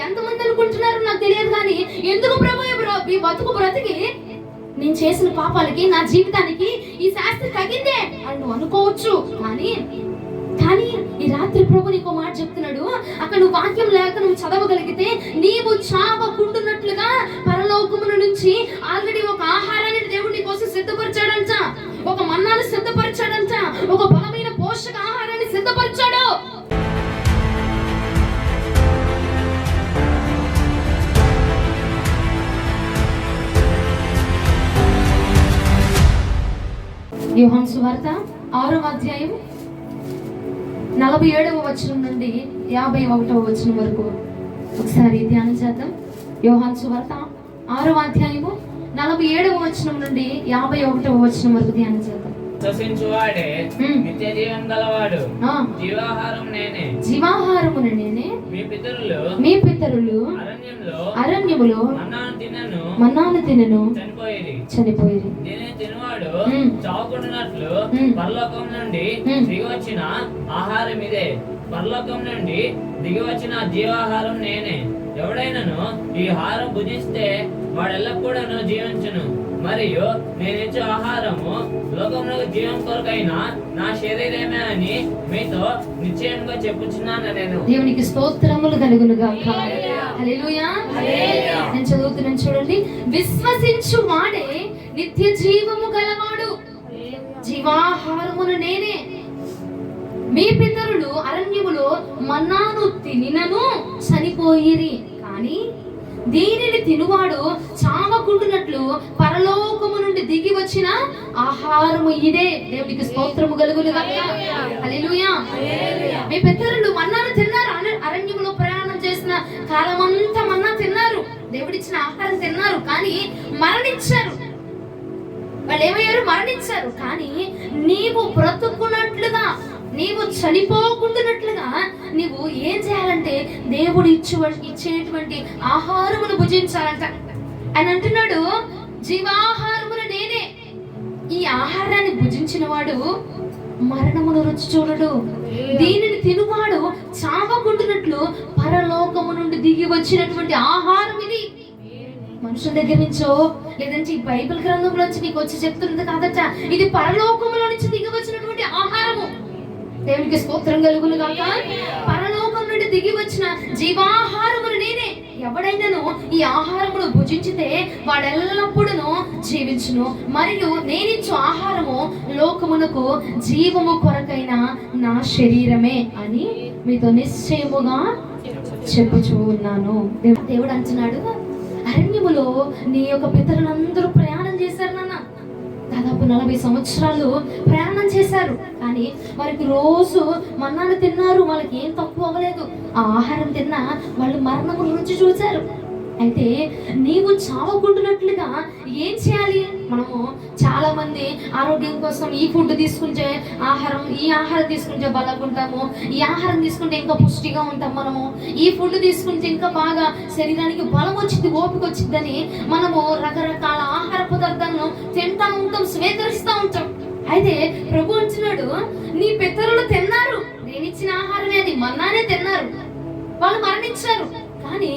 ఎంతమంది అనుకుంటున్నారు నాకు తెలియదు, కానీ ఎందుకు ప్రభు ఈ బతుకు బ్రతికి నేను చేసిన పాపాలకి నా జీవితానికి ఈ శాస్త్రి తగ్గిందే అని నువ్వు అనుకోవచ్చు. కానీ కానీ ఈ రాత్రి ప్రభు నీకు మాట చెప్తున్నాడు. అక్కడ నువ్వు వాక్యం లేక నువ్వు చదవగలిగితే నీవు చావకుంటున్నట్లుగా పరలోకముల నుంచి ఆల్రెడీ ఒక ఆహారాన్ని దేవుడు నీ కోసం సిద్ధపరిచాడంట, ఒక మన్నాను సిద్ధపరిచాడంట, ఒక బలమైన పోషక ఆహారాన్ని సిద్ధపరిచాడు. యోహాను సువార్త 6వ అధ్యాయం 47వ వచనం నుండి 51వ వచనం వరకు ఒకసారి ధ్యానం చేద్దాం. యోహాను సువార్త 6వ అధ్యాయము 47వ వచనం నుండి 51వ వచనం వరకు ధ్యానం చేద్దాం. విశ్వసించువాడే నిత్య జీవం గలవాడు, జీవాహారం నేనే, జీవాహారమును నేనే. మీ పితరులు అరణ్యములో మన్నాను తినను చనిపోయిరి. దీనిని తినువాడు చావకుండానట్లు పరలోకం నుండి దిగి వచ్చిన ఆహారం ఇదే. పరలోకం నుండి దిగి వచ్చిన జీవాహారం నేనే. ఎవడైనను ఈ ఆహారం భుజిస్తే వాడెల్లప్పుడూ జీవించును. మరియు నేనిచ్చే ఆహారము లోకంలో జీవం కొరకైన నా శరీరమే అని మీతో నిశ్చయంగా చెప్పుచున్నాను నేను. దేవునికి స్తోత్రములు కలుగును గాక. హల్లెలూయా. నేను చదువుతున్నాను చూడండి. విశ్వసించు వాడే నిత్య జీవము గలవాడు, జీవాహారమును నేనే. మీ పితరులు అరణ్యములో మన్నాను తినినను చనిపోయిరి, కానీ దీనిని తినువాడు చావకుండునట్లు పరలోకము నుండి దిగి వచ్చిన ఆహారము ఇదే. దేవునికి స్తోత్రము కలుగును గాక. హల్లెలూయా. మీ పితరులు మన్నాను తిన్నారు, అరణ్యములో ప్రయాణం చేసిన కాలమంతా మన్నా తిన్నారు, దేవుడిచ్చిన ఆహారం తిన్నారు, కానీ మరణించారు. వాళ్ళు ఏమయ్యారు? మరణించారు. కానీ నీవు బ్రతుకున్నట్లుగా, నీవు చనిపోకుండానట్లుగా నీవు ఏం చేయాలంటే దేవుడు ఇచ్చేటువంటి ఆహారమును భుజించాలంట. అని అంటున్నాడు, జీవాహారమును నేనే. ఈ ఆహారాన్ని భుజించిన వాడు మరణమును రుచి చూడడు, దీనిని తినువాడు చావకుంటున్నట్లు పరలోకము నుండి దిగి వచ్చినటువంటి ఆహారం ఇది. మనుషుల దగ్గర నుంచో లేదంటే ఈ బైబిల్ గ్రంథంలోంచి నీకు వచ్చి చెప్తున్నది కాదట, ఇది పరలోకములో నుంచి దిగి వచ్చినటువంటి ఆహారము. దేవునికి స్తోత్రం కలుగును గాక. పరలోకం నుండి దిగి వచ్చిన జీవాహారమును నేనే. ఎవడైనాను ఈ ఆహారమును భుజించితే వాడెల్లప్పుడూ జీవించును. మరియు నేనిచ్చు ఆహారము లోకమునకు జీవము కొరకైన నా శరీరమే అని మీతో నిశ్చయముగా చెప్పుచూ ఉన్నాను. దేవుడు అంటున్నాడు, అరణ్యములో నీ యొక్క పితరులందరూ ప్రయాణం చేశారు నాన్న. దాదాపు 40 సంవత్సరాలు ప్రయాణం చేశారు, కానీ వారికి రోజు మన్నాను తిన్నారు, వాళ్ళకి ఏం తక్కువ అవ్వలేదు. ఆ ఆహారం తిన్నా వాళ్ళు మరణము రుచి చూశారు. అయితే నీవు చావకుంటున్నట్లుగా ఏం చేయాలి? మనము చాలా మంది ఆరోగ్యం కోసం ఈ ఫుడ్ తీసుకుంటే ఈ ఆహారం తీసుకుంటే బలంగుంటాము, ఈ ఆహారం తీసుకుంటే ఇంకా పుష్టిగా ఉంటాం, మనము ఈ ఫుడ్ తీసుకుంటే ఇంకా బాగా శరీరానికి బలం వచ్చింది, ఓపిక వచ్చిందని మనము రకరకాల ఆహార పదార్థాలను తింటా ఉంటాం, స్వీకరిస్తూ ఉంటాం. అయితే ప్రభు అంటున్నాడు, నీ పితరులు తిన్నారు, నేను ఇచ్చిన ఆహారమే, అది మన్నానే తిన్నారు, వాళ్ళు మరణించారు, కానీ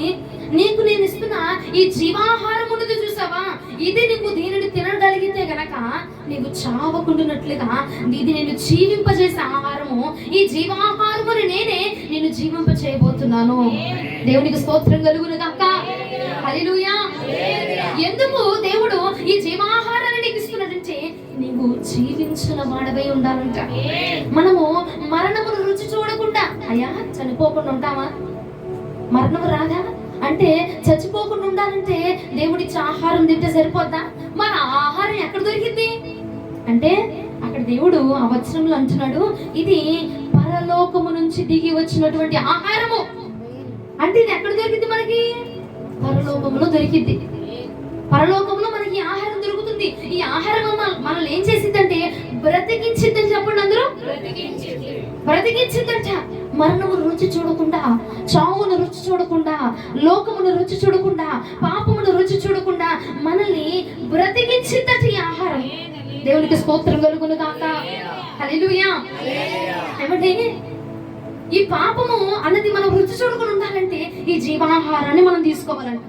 నీకు నేను ఇస్తున్న ఈ జీవాహారం ఉన్నది చూసావా, ఇది నీకు దీనిని తినగలిగితే గనక నీకు చావకుండానట్లుగా ఇది నేను జీవింపజేసే ఆహారము, ఈ జీవాహారముని నేనే నేను జీవింప చేయబోతున్నాను. దేవునికి స్తోత్రం కలుగును గాక. హల్లెలూయా. ఎందుకు దేవుడు ఈ జీవాహారాన్ని నీకు ఇస్తున్నాడంటే నీవు జీవించిన వాడవై ఉండాలంట. మనము మరణమును రుచి చూడకుండా అయ్యా చనిపోకుండా ఉంటామా? మరణం రాదా అంటే చచ్చిపోకుండా ఉండాలంటే దేవుడిచ్చి ఆహారం తింటే సరిపోద్దా? మన ఆహారం ఎక్కడ దొరికింది అంటే అక్కడ దేవుడు ఆ వచనంలో అంటున్నాడు, ఇది పరలోకము నుంచి దిగి వచ్చినటువంటి ఆహారము. అంటే ఇది ఎక్కడ దొరికింది? మనకి పరలోకములో దొరికింది. పరలోకంలో మనకి ఆహారం దొరుకుతుంది. ఈ ఆహారం మనల్ని ఏం చేసిందంటే బ్రతికించిందని చెప్పండి అందరూ. బ్రతికించిందంట. మరణము రుచి చూడకుండా, చావును రుచి చూడకుండా, లోకమును రుచి చూడకుండా, పాపమును రుచి చూడకుండా మనల్ని బ్రతికించిందట ఈ ఆహారం. దేవునికి స్తోత్రం కలుగును గాక. హల్లెలూయా. ఏమంటే ఈ పాపము అన్నది మనం రుచి చూడకుండా ఉండాలంటే ఈ జీవాహారాన్ని మనం తీసుకోవాలంట.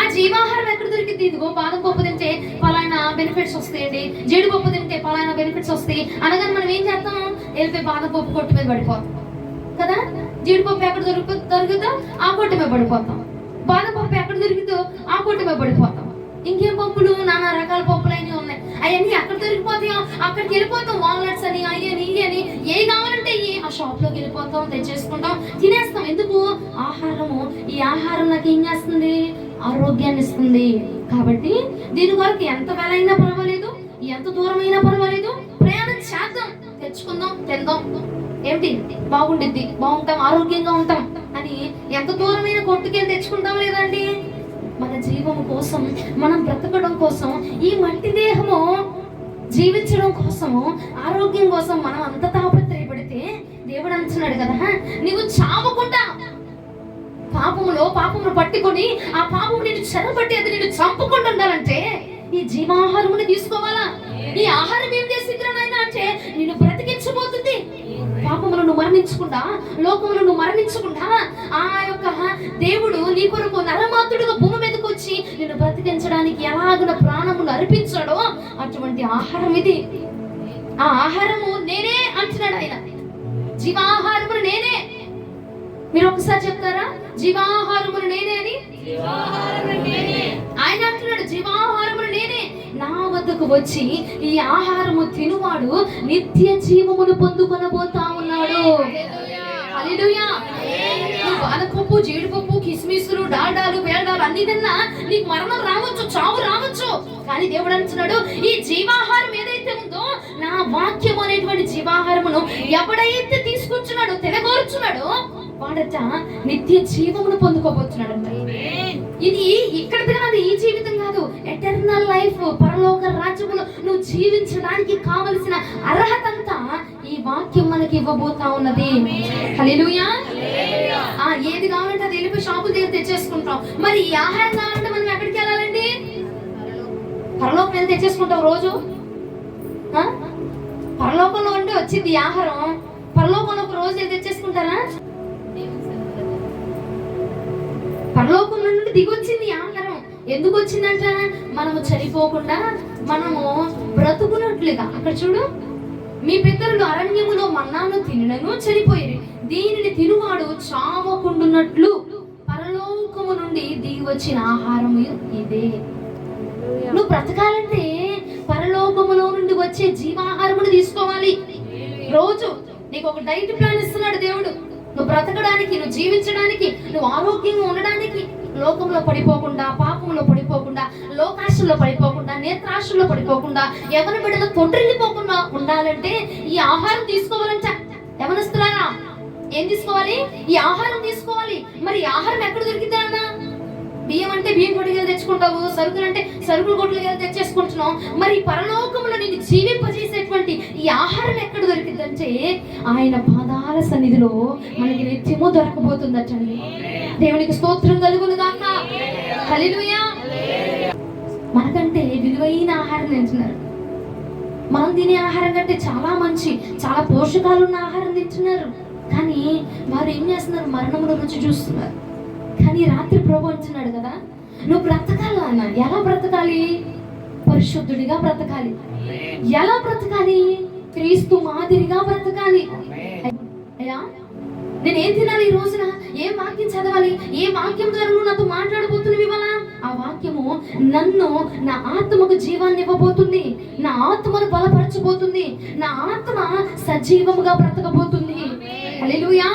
ఆ జీవాహారం ఎక్కడ దొరికింది? ఇదిగో బాదం పప్పు తింటే పలానా బెనిఫిట్స్ వస్తాయండి, జీడిపప్పు తింటే పలానా బెనిఫిట్స్ వస్తాయి అనగానే మనం ఏం చేస్తాం? వెళ్ళిపోయి బాదం పప్పు కొట్టు మీద పడిపోతాం కదా. జీడిపప్పు ఎక్కడ దొరుకుతుందో ఆ కొట్టు మీద పడిపోతాం. బాదం పప్పు ఎక్కడ దొరుకుతుందో ఆ కొట్టు మీద పడిపోతాం. ఇంకేం పప్పులు, నానా రకాల పప్పులు అన్నీ ఉన్నాయి. అవన్నీ ఎక్కడ దొరికిపోతాయో అక్కడికి వెళ్ళిపోతాం. వాల్నట్స్ అని, అయ్యని ఇయ్యని, ఏ కావాలంటే ఆ షాప్ లోకి వెళ్ళిపోతాం, తెచ్చేసుకుంటాం, తినేస్తాం. ఎందుకు? ఆహారము. ఈ ఆహారం నాకు ఏం చేస్తుంది? ఆరోగ్యాన్ని ఇస్తుంది. కాబట్టి దీని వరకు ఎంత వేల అయినా పర్వాలేదు, ఎంత దూరం అయినా పర్వాలేదు, ప్రయాణం చేద్దాం, తెచ్చుకుందాం, తిందాం. ఏమిటి? బాగుండిద్ది, బాగుంటాం, ఆరోగ్యంగా ఉంటాం అని ఎంత దూరమైన కొట్టుకెళ్ళి తెచ్చుకుంటాం లేదండి? మన జీవం కోసం, మనం బ్రతకడం కోసం, ఈ మట్టి దేహము జీవించడం కోసము, ఆరోగ్యం కోసం మనం అంత తాపత్రయపడితే దేవుడు అంటున్నాడు కదా, నీవు చావకుండా పాపమును పట్టుకొని ఆ పాపము నేను చెరపట్టి అది నేను చంపకుండా ఉండాలంటే ఈ జీవాహారముని తీసుకోవాలా? ఈ ఆహారం ఏం చేసిందిరా నాయనా అంటే నిన్ను బ్రతికించబోతుంది. పాపములను మరణించకుండా, లోకములను మరణించకుండా ఆ యొక్క దేవుడు నీ కొరకు నరమాతుడుగా భూమి మీదకి వచ్చి నిన్ను బ్రతికించడానికి ఎలాగున ప్రాణములు అర్పించాడో అటువంటి ఆహారం ఇది. ఆ ఆహారము నేనే అంటున్నాడు ఆయన. జీవాహారమును నేనే. మీరు ఒకసారి చెప్తారా? జీవాహారమును నేనే అని. ఆయన అంటున్నాడు జీవాహారమును నేనే. నా వద్దకు వచ్చి ఈ ఆహారము తినువాడు నిత్య జీవమును పొందుకొనబోతా ఉన్నాడు. హల్లెలూయా. నువ్వు బాదపప్పు, జీడిపప్పు, కిస్మిస్లు, డాల్డాలు, బేల్డాలు అన్ని తిన్నా నీకు మరణం రావచ్చు, చావు రావచ్చు. కానీ దేవుడు అంటున్నాడు ఈ జీవాహారం ఏదైతే ఉందో, నా వాక్యం అనేటువంటి జీవాహారమును ఎవడైతే తీసుకొచ్చున్నాడో, తినగోరుచున్నాడో వాడట నిత్య జీవమును పొందుకోబోతున్నాడంట. ఇది ఇక్కడది కాదు, ఈ జీవితం కాదు, ఎటర్నల్ లైఫ్, పరలోక రాజ్యములో నువ్వు జీవించడానికి కావలసిన అర్హత అంతా ఈ వాక్యం మనకి ఇవ్వబోతా ఉన్నది. హల్లెలూయా. ఏది కావాలంటే అది వెళ్ళిపోయి షాపు దగ్గర తెచ్చేసుకుంటాం. మరి ఈ ఆహారం కావాలంటే మనం ఎక్కడికి వెళ్ళాలండి? పరలోకం వెళ్ళి తెచ్చేసుకుంటాం రోజు. పరలోకంలో ఉండి వచ్చింది ఈ ఆహారం, పరలోకంలో ఒక రోజు తెచ్చేసుకుంటారా? పరలోకం నుండి దిగొచ్చింది ఆహారం. ఎందుకు వచ్చిందంట? మనము చనిపోకుండా, మనము బ్రతుకున్నట్లుగా. అక్కడ చూడు, మీ పితరులు అరణ్యములో మన్నాను తినను చనిపోయారు, దీనిని తినువాడు చావకుండునట్లు పరలోకము నుండి దిగి వచ్చిన ఆహారం ఇదే. నువ్వు బ్రతకాలంటే పరలోకములో నుండి వచ్చే జీవాహారమును తీసుకోవాలి. రోజు నీకు ఒక డైట్ ప్లాన్ ఇస్తున్నాడు దేవుడు. నువ్వు బ్రతకడానికి, నువ్వు జీవించడానికి, నువ్వు ఆరోగ్యంగా ఉండడానికి, లోకంలో పడిపోకుండా, పాపంలో పడిపోకుండా, లోకాశల్లో పడిపోకుండా, నేత్రాశల్లో పడిపోకుండా, ఎవరి బిడ్డలు తొట్టిల్లిపోకుండా ఉండాలంటే ఈ ఆహారం తీసుకోవాలంట. యవనస్తులారా, ఏం తీసుకోవాలి? ఈ ఆహారం తీసుకోవాలి. మరి ఈ ఆహారం ఎక్కడ దొరికిందా అన్న? బియ్యం అంటే బియ్యం కొట్టుకెళ్ళి తెచ్చుకుంటావు, సరుకులు అంటే సరుకులు కొట్టుకెళ్ళి తెచ్చేసుకుంటున్నావు. మరి పరలోకంలో నిన్ను జీవింపజేసేటువంటి ఈ ఆహారం ఎక్కడ దొరికిందంటే ఆయన పాదాల సన్నిధిలో మనకి నిత్యము దొరకబోతుందటండి. దేవునికి స్తోత్రం కలుగును గాక. హల్లెలూయా. మనకంటే విలువైన ఆహారం తింటున్నారు. మనం తినే ఆహారం కంటే చాలా మంచి, చాలా పోషకాలు ఉన్న ఆహారం తింటున్నారు. కానీ వారు ఏం చేస్తున్నారు? మరణముల రుచి చూస్తున్నారు. కానీ రాత్రి ప్రభు అంటున్నాడు కదా, నువ్వు బ్రతకాలి అన్న. ఎలా బ్రతకాలి? పరిశుద్ధుడిగా బ్రతకాలి. ఎలా బ్రతకాలి? క్రీస్తు మాదిరిగా బ్రతకాలి. అయ్యా, నేనేం తినాలి ఈ రోజున? ఏం వాక్యం చదవాలి? ఏ వాక్యం ద్వారా నువ్వు నాతో మాట్లాడబోతున్నావు ఇవాళ? ఆ వాక్యము నన్ను, నా ఆత్మకు జీవాన్ని ఇవ్వబోతుంది, నా ఆత్మను బలపరచబోతుంది, నా ఆత్మ సజీవముగా బ్రతకబోతుంది. హల్లెలూయా.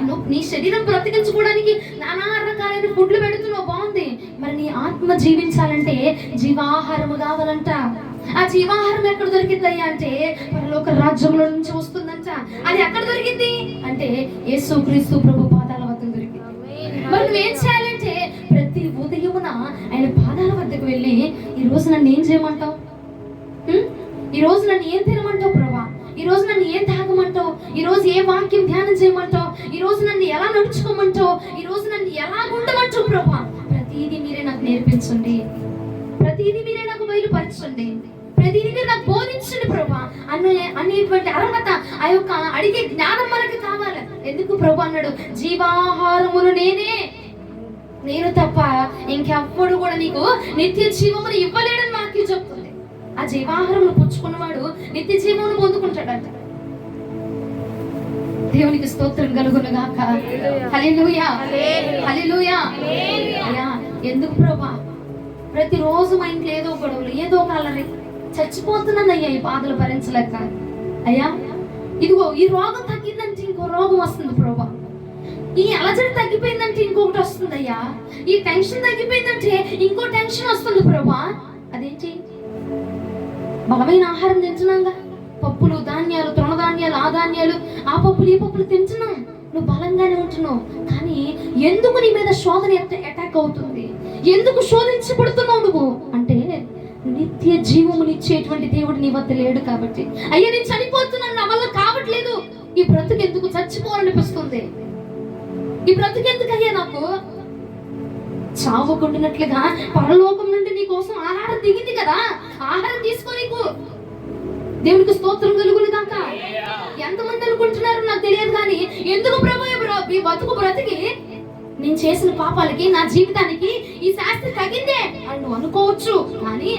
నువ్వు నీ శరీరం బ్రతికించుకోవడానికి నానా రకాలైన ఫుడ్లు పెడుతున్నావు, బాగుంది. మరి నీ ఆత్మ జీవించాలంటే జీవాహారము కావాలంట. ఆ జీవాహారం ఎక్కడ దొరికిందయ్యా అంటే పరలోక రాజ్యంలో నుంచి వస్తుందంట. అది ఎక్కడ దొరికింది అంటే యేసుక్రీస్తు ప్రభు పాదాల వద్ద దొరికింది. మరి నువ్వేం చేయాలంటే ప్రతి ఉదయమున ఆయన పాదాల వద్దకు వెళ్ళి, ఈ రోజు నన్ను ఏం చేయమంటావు? ఈ రోజు నన్ను ఏం తినమంటావు ప్రభా? ఈ రోజు నన్ను ఏం తాగమంటావు? ఈ రోజు ఏ వాక్యం ధ్యానం చేయమంటావు? ఈ రోజు నన్ను ఎలా నడుచుకోమంటావు? ఈ రోజు నన్ను ఎలా ఉండమంటావు ప్రభా? ప్రతిదీ మీరే నాకు నేర్పించండి, ప్రతిదీ మీరే నాకు బయలుపరచండి, ప్రతిదీ మీరు నాకు బోధించండి ప్రభా అనేటువంటి అర్హత, ఆ యొక్క అడిగే జ్ఞానం మనకు కావాలి. ఎందుకు ప్రభు అన్నాడు, జీవాహారమును నేనే, నేను తప్ప ఇంకెవ్వడు కూడా నీకు నిత్య జీవమును ఇవ్వలేడని వాక్యం చెప్తుంది. ఆ జీవాహారమును పుచ్చుకున్నవాడు నిత్య జీవమును పొందుకుంటాడంట. దేవునికి స్తోత్రం కలుగును గాక. హల్లెలూయా, హల్లెలూయా. అయ్యా ఎందుకు ప్రభా ప్రతిరోజు మా ఇంట్లో ఏదో గొడవలు, ఏదో కలరి, చచ్చిపోతున్నానయ్యా ఈ బాధలు భరించలేక. అయ్యా ఇదిగో ఈ రోగం తగ్గిందంటే ఇంకో రోగం వస్తుంది ప్రభా, ఈ అలజడి తగ్గిపోయిందంటే ఇంకొకటి వస్తుంది అయ్యా, ఈ టెన్షన్ తగ్గిపోయిందంటే ఇంకో టెన్షన్ వస్తుంది ప్రభా. అదేంటి, బలమైన ఆహారం తింటున్నాగా, పప్పులు ధాన్యాలు, తృణధాన్యాలు, ఆ ధాన్యాలు, ఆ పప్పులు ఈ పప్పులు తింటున్నాం, నువ్వు బలంగానే ఉంటున్నావు. కానీ ఎందుకు నీ మీద శోధన అటాక్ అవుతుంది, ఎందుకు శోధించబడుతున్నావు నువ్వు అంటే, నిత్య జీవమునిచ్చేటువంటి దేవుడు నీ వద్ద లేడు కాబట్టి. అయ్యా నేను చనిపోతున్నాను, నా వల్ల కావట్లేదు, ఈ బ్రతుకు ఎందుకు, చచ్చిపోవాలనిపిస్తుంది, ఈ బ్రతుకు ఎందుకు అయ్యా నాకు, చావుకుంటున్నట్లుగా పరలోకం నుండి నీ కోసం ఆహారం దిగింది కదా, ఆహారం తీసుకో నీకు. దేవునికి స్తోత్రం కలుగును గాక. ఎంతమంది అనుకుంటున్నారు నాకు తెలియదు కానీ, ఎందుకు ప్రభు ఈ బతుకు బ్రతికి నేను చేసిన పాపాలకి, నా జీవితానికి ఈ శాస్త్రి తగిందే అని నువ్వు అనుకోవచ్చు. కానీ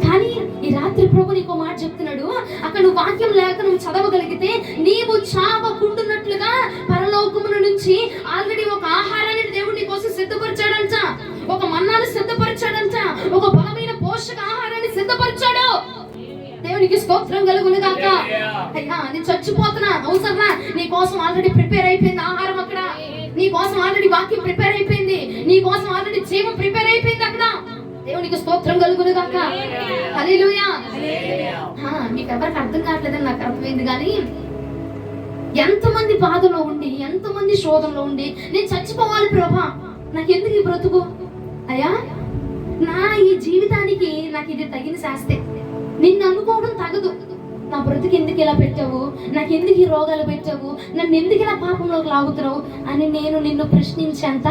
కానీ ఈ రాత్రి ప్రభు నీకు మాట చెప్తున్నాడు, అక్కడ నువ్వు వాక్యం లేక నువ్వు చదవగలిగితే, నీవు చావకుంటున్నట్లుగా పరలోకముల నుంచి ఆల్రెడీ ఒక ఆహారాన్ని దేవుడు నీ కోసం సిద్ధపరిచాడంట, ఒక మన్నాను సిద్ధపరిచాడంట, ఒక బలమైన పోషక ఆహారాన్ని సిద్ధపరిచాడు. దేవునికి స్తోత్రం కలుగును గాక. అయ్యా నేను చచ్చిపోతున్నా, అవసరమా, నీ కోసం ఆల్రెడీ ప్రిపేర్ అయిపోయింది ఆహారం అక్కడ, నీ కోసం ఆల్రెడీ వాక్యం ప్రిపేర్ అయిపోయింది, నీ కోసం ఆల్రెడీ జీవం ప్రిపేర్ అయిపోయింది అక్కడ. దేవునికి స్తోత్రం కలుగును గాక. హల్లెలూయా. మీకు ఎవరికి అర్థం కావట్లేదని నాకు అర్థమైంది. కానీ ఎంతమంది బాధలో ఉండి, ఎంతమంది శోధనలో ఉండి, నేను చచ్చిపోవాలి ప్రభా, నాకు ఎందుకు ఈ బ్రతుకు, అయ్యా నా ఈ జీవితానికి నాకు ఇది తగిన శాస్త్రే, నిన్ను అనుకోవడం తగదు, నా బ్రతుకు ఎందుకు ఇలా పెట్టావు, నాకు ఎందుకు ఈ రోగాలు పెట్టావు, నన్ను ఎందుకు ఇలా పాపంలోకి లాగుతున్నావు అని నేను నిన్ను ప్రశ్నించేంత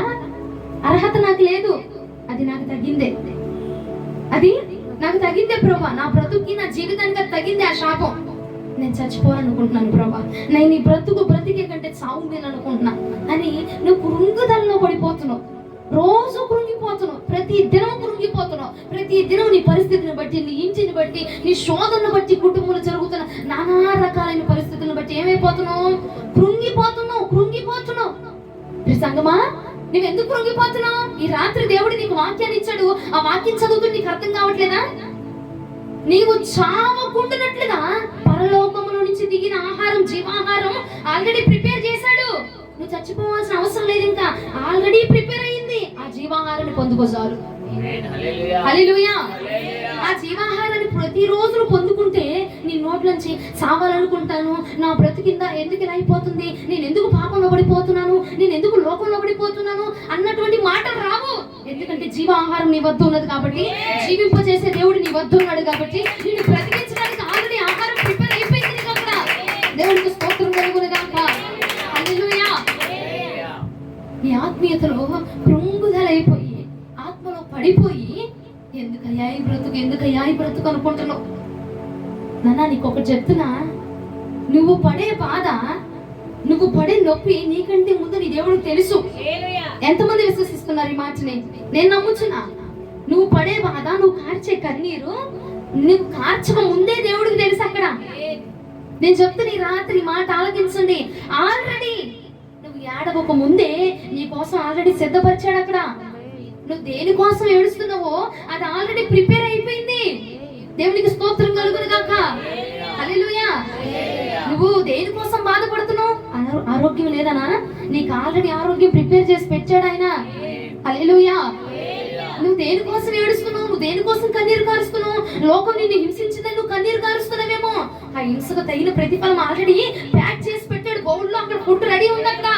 అర్హత నాకు లేదు. అది నాకు తగ్గిందే, అది నాకు తగ్గిందే ప్రభా, నా బ్రతుకి, నా జీవితానికి అది తగ్గిందే ఆ శాపం. నేను చచ్చిపోవాలనుకుంటున్నాను ప్రభా, నేను ఈ బ్రతికే కంటే చావు మీద అనుకుంటున్నా అని నువ్వు కృంగుదలలో పడిపోతున్నావు, రోజు కృంగిపోతున్నావు, ప్రతి దినం కృంగిపోతున్నావు, ప్రతి దినం నీ పరిస్థితిని బట్టి, నీ ఇంటిని బట్టి, నీ శోధనను బట్టి, కుటుంబంలో జరుగుతున్న నానా రకాలైన పరిస్థితులను బట్టి ఏమైపోతున్నావు, కృంగిపోతున్నావు. సంగమా నువ్వు ఎందుకు కృంగిపోతున్నావు? ఈ రాత్రి దేవుడు నీకు వాక్యాన్ని ఇచ్చాడు, ఆ వాక్యం చదువుతూ నీకు అర్థం కావట్లేదా? నీవు చావకుంటున్నట్లుగా పరలోకములో నుంచి దిగిన ఆహారం, జీవాహారం ఆల్రెడీ ప్రిపేర్ చేశాడు. నువ్వు చచ్చిపోవాల్సిన అవసరం లేదు, ఇంకా ఆల్రెడీ ప్రిపేర్ అయ్యింది. ఆ జీవాహారాన్ని పొందుకోసారు. హల్లెలూయా. ఆ జీవాహారాన్ని ప్రతిరోజు పొందుకుంటే నీ నోట్లోంచి చావాలనుకుంటాను, నా బ్రతికింద ఎందుకు ఇలా అయిపోతుంది, నేను ఎందుకు పాపంలో పడిపోతున్నాను, నేను ఎందుకు లోకంలో పడిపోతున్నాను అన్నటువంటి మాటలు రావు. ఎందుకంటే జీవాహారం నీ వద్ద ఉన్నది కాబట్టి, జీవింపజేసే దేవుడు నీ వద్ద ఉన్నాడు కాబట్టి, నిన్ను బ్రతికించడానికి ఆల్రెడీ ఆహారం ప్రిపేర్ అయిపోయింది కనుక దేవుడికి స్తోత్రం కలుగును గాక. హల్లెలూయా. నీ ఆత్మీయతలో కృంగుదలైపోయి, ఆత్మలో పడిపోయి, ఎందుకయ్యా ఈ బ్రతుకు అనుకుంటున్నావు. నాన్న నీకు ఒకటి చెప్తున్నా, నువ్వు పడే బాధ, నువ్వు పడే నొప్పి నీకంటే ముందు నీ దేవుడికి తెలుసు. ఎంతమంది విశ్వసిస్తున్నారు ఈ మాటని? నేను నమ్ముచున్నా. నువ్వు పడే బాధ, నువ్వు కార్చే కన్నీరు, నువ్వు కార్చక ముందే దేవుడికి తెలుసు. అక్కడ నేను చెప్తున్నా, ఈ రాత్రి మాట ఆలకించండి. ఆల్రెడీ నువ్వు ఏడవక ముందే నీ కోసం ఆల్రెడీ సిద్ధపరిచాడు అక్కడ. నువ్వు దేనికోసం ఏడుస్తున్నావో అది ఆల్రెడీ ప్రిపేర్ అయిపోయింది. దేవునికి స్తోత్రం కలుగును గాక. హల్లెలూయా. నువ్వు దేనికోసం బాధపడుతున్నావు? ఆరోగ్యం లేదనా? నీకు ఆల్రెడీ ఆరోగ్యం ప్రిపేర్ చేసి పెట్టాడు ఆయన. హల్లెలూయా. నువ్వు దేనికోసం ఏడుస్తున్నావు, నువ్వు దేనికోసం కన్నీరు కారుస్తున్నావు? లోకం నిన్ను హింసించిందని నువ్వు కన్నీరు కారుస్తున్నావేమో. ఆ హింసకు తగిన ప్రతిఫలం ఆల్రెడీ ప్యాక్ చేసి పెట్టాడు బౌల్లో. అక్కడ ఫుడ్ రెడీ ఉంది అక్కడ.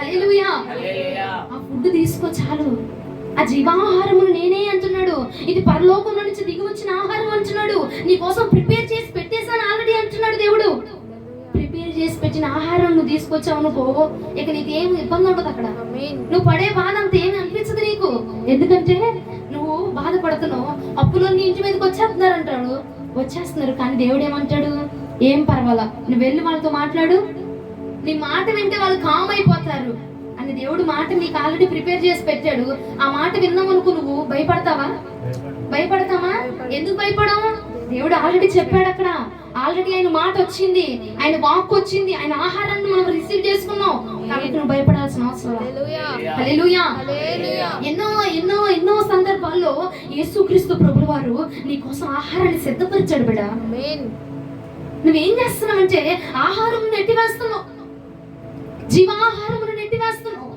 హల్లెలూయా. ఆ ఫుడ్ తీసుకో చాలు. ఆ జీవాహారమును నేనే అంటున్నాడు. ఇది పరలోకంలో నుంచి దిగి వచ్చిన ఆహారం అంటున్నాడు. నీ కోసం ప్రిపేర్ చేసి పెట్టేశాను ఆల్రెడీ అంటున్నాడు దేవుడు. ప్రిపేర్ చేసి పెట్టిన ఆహారం నువ్వు తీసుకొచ్చావు అనుకో, ఇక నీకు ఏమి ఇబ్బంది ఉండదు. అక్కడ నువ్వు పడే బాధ అంత ఏమి అనిపించదు నీకు. ఎందుకంటే నువ్వు బాధపడుతున్నావు, అప్పులో నీ ఇంటి మీదకి వచ్చేస్తున్నారు. కానీ దేవుడు ఏమంటాడు? ఏం పర్వాలా, నువ్వు వెళ్ళి వాళ్ళతో మాట్లాడు, నీ మాట వింటే వాళ్ళు కామ్ అయిపోతారు అని దేవుడు మాట నీకు ఆల్రెడీ ప్రిపేర్ చేసి పెట్టాడు. ఆ మాట విన్నామనుకో నువ్వు భయపడతావా? భయపడతామా? ఎందుకు భయపడవు? దేవుడు ఆల్రెడీ చెప్పాడు అక్కడ. ఆల్రెడీ ఆయన మాట వచ్చింది, ఆయన వాక్ వచ్చింది, ఆయన ఆహారాన్ని మనం రిసీవ్ చేసుకున్నాం. కాబట్టి నువ్వు భయపడాల్సిన అవసరం. హల్లెలూయా. ఎన్నో ఎన్నో ఎన్నో సందర్భాల్లో యేసుక్రీస్తు ప్రభువు వారు నీ కోసం ఆహారాన్ని సిద్ధపరిచాడు బిడ్డ. నువ్వేం చేస్తున్నావంటే ఆహారం నెట్టివేస్తున్నావు, జీవాహారమును నెట్టివేస్తున్నావు.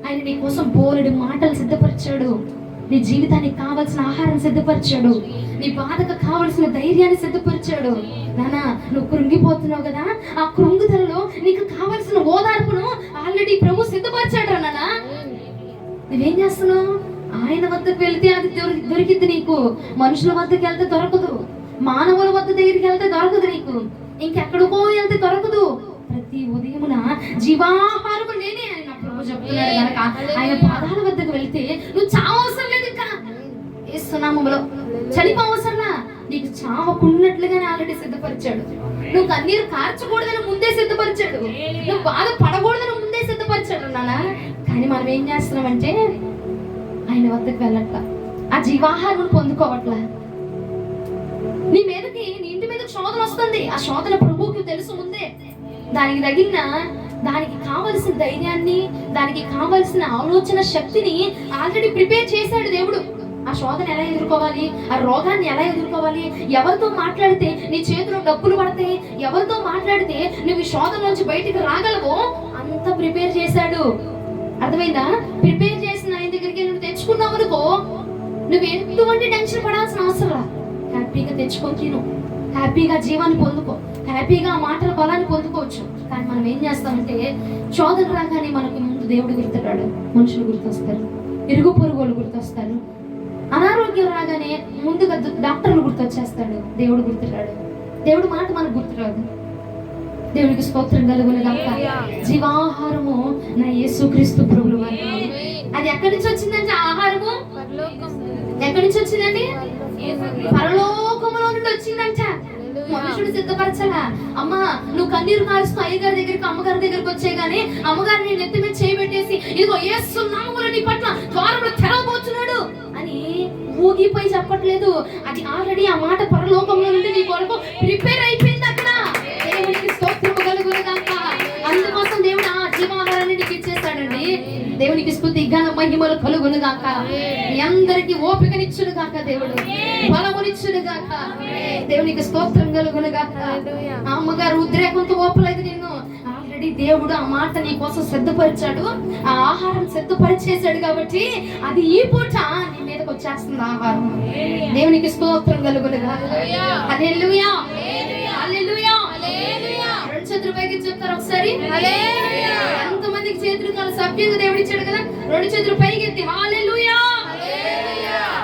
ఆయన నీ కోసం బోలెడు మాటలు సిద్ధపరిచాడు, నీ జీవితానికి కావలసిన ఆహారం సిద్ధపరిచాడు, నీ బాధకు కావలసిన ధైర్యాన్ని సిద్ధపరిచాడు. నానా నువ్వు కృంగిపోతున్నావు కదా, ఆ కృంగుదలలో నీకు కావలసిన ఓదార్పును ఆల్రెడీ ప్రభు సిద్ధపరిచాడు. నానా నువ్వేం చేస్తున్నావు? ఆయన వద్దకు వెళ్తే అది దొరికింది నీకు. మనుషుల వద్దకు వెళ్తే దొరకదు, మానవుల వద్ద దగ్గరికి వెళ్తే దొరకదు నీకు, ఇంకెక్కడికో వెళ్తే దొరకదు. ప్రతి ఉదయమున జీవాహారము నేనే ఆయన ప్రభు చెప్తున్నాడు కనుక ఆయన పాదాల వద్దకు వెళ్తే నువ్వు చావవసరం లేదు. ఇంకా యేసునామములో చనిపోవసరంలా, నీకు చావకున్నట్లుగానే ఆల్రెడీ సిద్ధపరిచాడు. నువ్వు కన్నీరు కార్చకూడదని ముందే సిద్ధపరిచాడు, నువ్వు బాధ పడకూడదని ముందే సిద్ధపరిచాడు నాన్న. కానీ మనం ఏం చేస్తున్నామంటే ఆయన వద్దకు వెళ్ళట్ల, ఆ జీవాహారం పొందుకోవట్లా. నీ మీదకి నీ ఇంటి మీద శోధన వస్తుంది, ఆ శోధన ప్రభువుకి తెలుసు ముందే. దానికి తగిన దానికి కావలసిన ధైర్యాన్ని, దానికి కావలసిన ఆలోచన శక్తిని ఆల్రెడీ ప్రిపేర్ చేశాడు దేవుడు. ఆ శోధన ఎలా ఎదుర్కోవాలి, ఆ రోగాన్ని ఎలా ఎదుర్కోవాలి, ఎవరితో మాట్లాడితే నీ చేతిలో డబ్బులు పడతాయి, ఎవరితో మాట్లాడితే నువ్వు ఈ శోధన నుంచి బయటికి రాగలవో అంత ప్రిపేర్ చేశాడు. అర్థమైందా? ప్రిపేర్ చేసిన ఆయన దగ్గరికి నువ్వు తెచ్చుకున్నావు అనుకో, నువ్వు ఎటువంటి టెన్షన్ పడాల్సిన అవసరం. హ్యాపీగా తెచ్చుకొని తిను, హ్యాపీగా జీవాన్ని పొందుకో, హ్యాపీగా ఆ మాటల బలాన్ని పొందుకోవచ్చు. కానీ మనం ఏం చేస్తామంటే శోధన రాగానే మనకు ముందు దేవుడు గుర్తురాడు, మనుషులు గుర్తొస్తారు, ఇరుగు పొరుగులు గుర్తొస్తారు. అనారోగ్యం రాగానే ముందుగా డాక్టర్లు గుర్తొచ్చేస్తాడు, దేవుడు గుర్తురాడు. దేవుడు మాట మనకు గుర్తురాదు. దేవునికి స్తోత్రం కలుగునుగాక. జీవాహారము నా యేసుక్రీస్తు ప్రభువు వారు. అది ఎక్కడి నుంచి వచ్చిందంటే ఆహారము ఎక్కడి నుంచి వచ్చిందండి? పరలోకములో నుండి వచ్చిందంట. మనుషుడు సిద్ధపరచలా. అమ్మా నువ్వు కన్నీరు కారుస్తూ అయ్యగారి దగ్గరికి అమ్మగారి దగ్గరికి వచ్చే గానీ అమ్మగారిని నెత్తి మీద చేయబెట్టేసి ఇదిగో యేసు నామములో నీ పట్ల ద్వారములు తెరవబోతున్నాడు అని ఊగిపోయి చెప్పట్లేదు. అది ఆల్రెడీ ఆ మాట పరలోకంలో నుండి నీ కొరకు ప్రిపేర్ అయిపోయింది అక్కడ. దేవునికి స్తోత్రము కలుగునుగాక. అందుకోసం దేవుడు ఆ జీవాహారాన్ని నీకు ఇచ్చేస్తాడండి. దేవునికి స్తుతి ఘన మహిమలు కలుగునుగాక. మీ అందరికి ఓపికనిచ్చును గాక, దేవుడు బలమునిచ్చును గాక. దేవునికి స్తోత్రం కలుగునుగాక. ఆ అమ్మగారు ఉద్రేకంతో ఓపలేదు నిన్ను. ఆల్రెడీ దేవుడు ఆ మాట నీ కోసం సిద్ధపరిచాడు, ఆ ఆహారం సిద్ధపరిచేశాడు. కాబట్టి అది ఈ పూట నీ మీదకి వచ్చేస్తుంది ఆహారం. దేవునికి స్తోత్రం కలుగునుగాక. హల్లెలూయా, హల్లెలూయా. రెండు చేతులు పైకి చెప్తారు ఒకసారి. ఎంతమందికి చేతులు కాలు సభ్యంగా దేవుడు ఇచ్చాడు కదా, రెండు చేతులు పైకి ఎత్తి హల్లెలూయా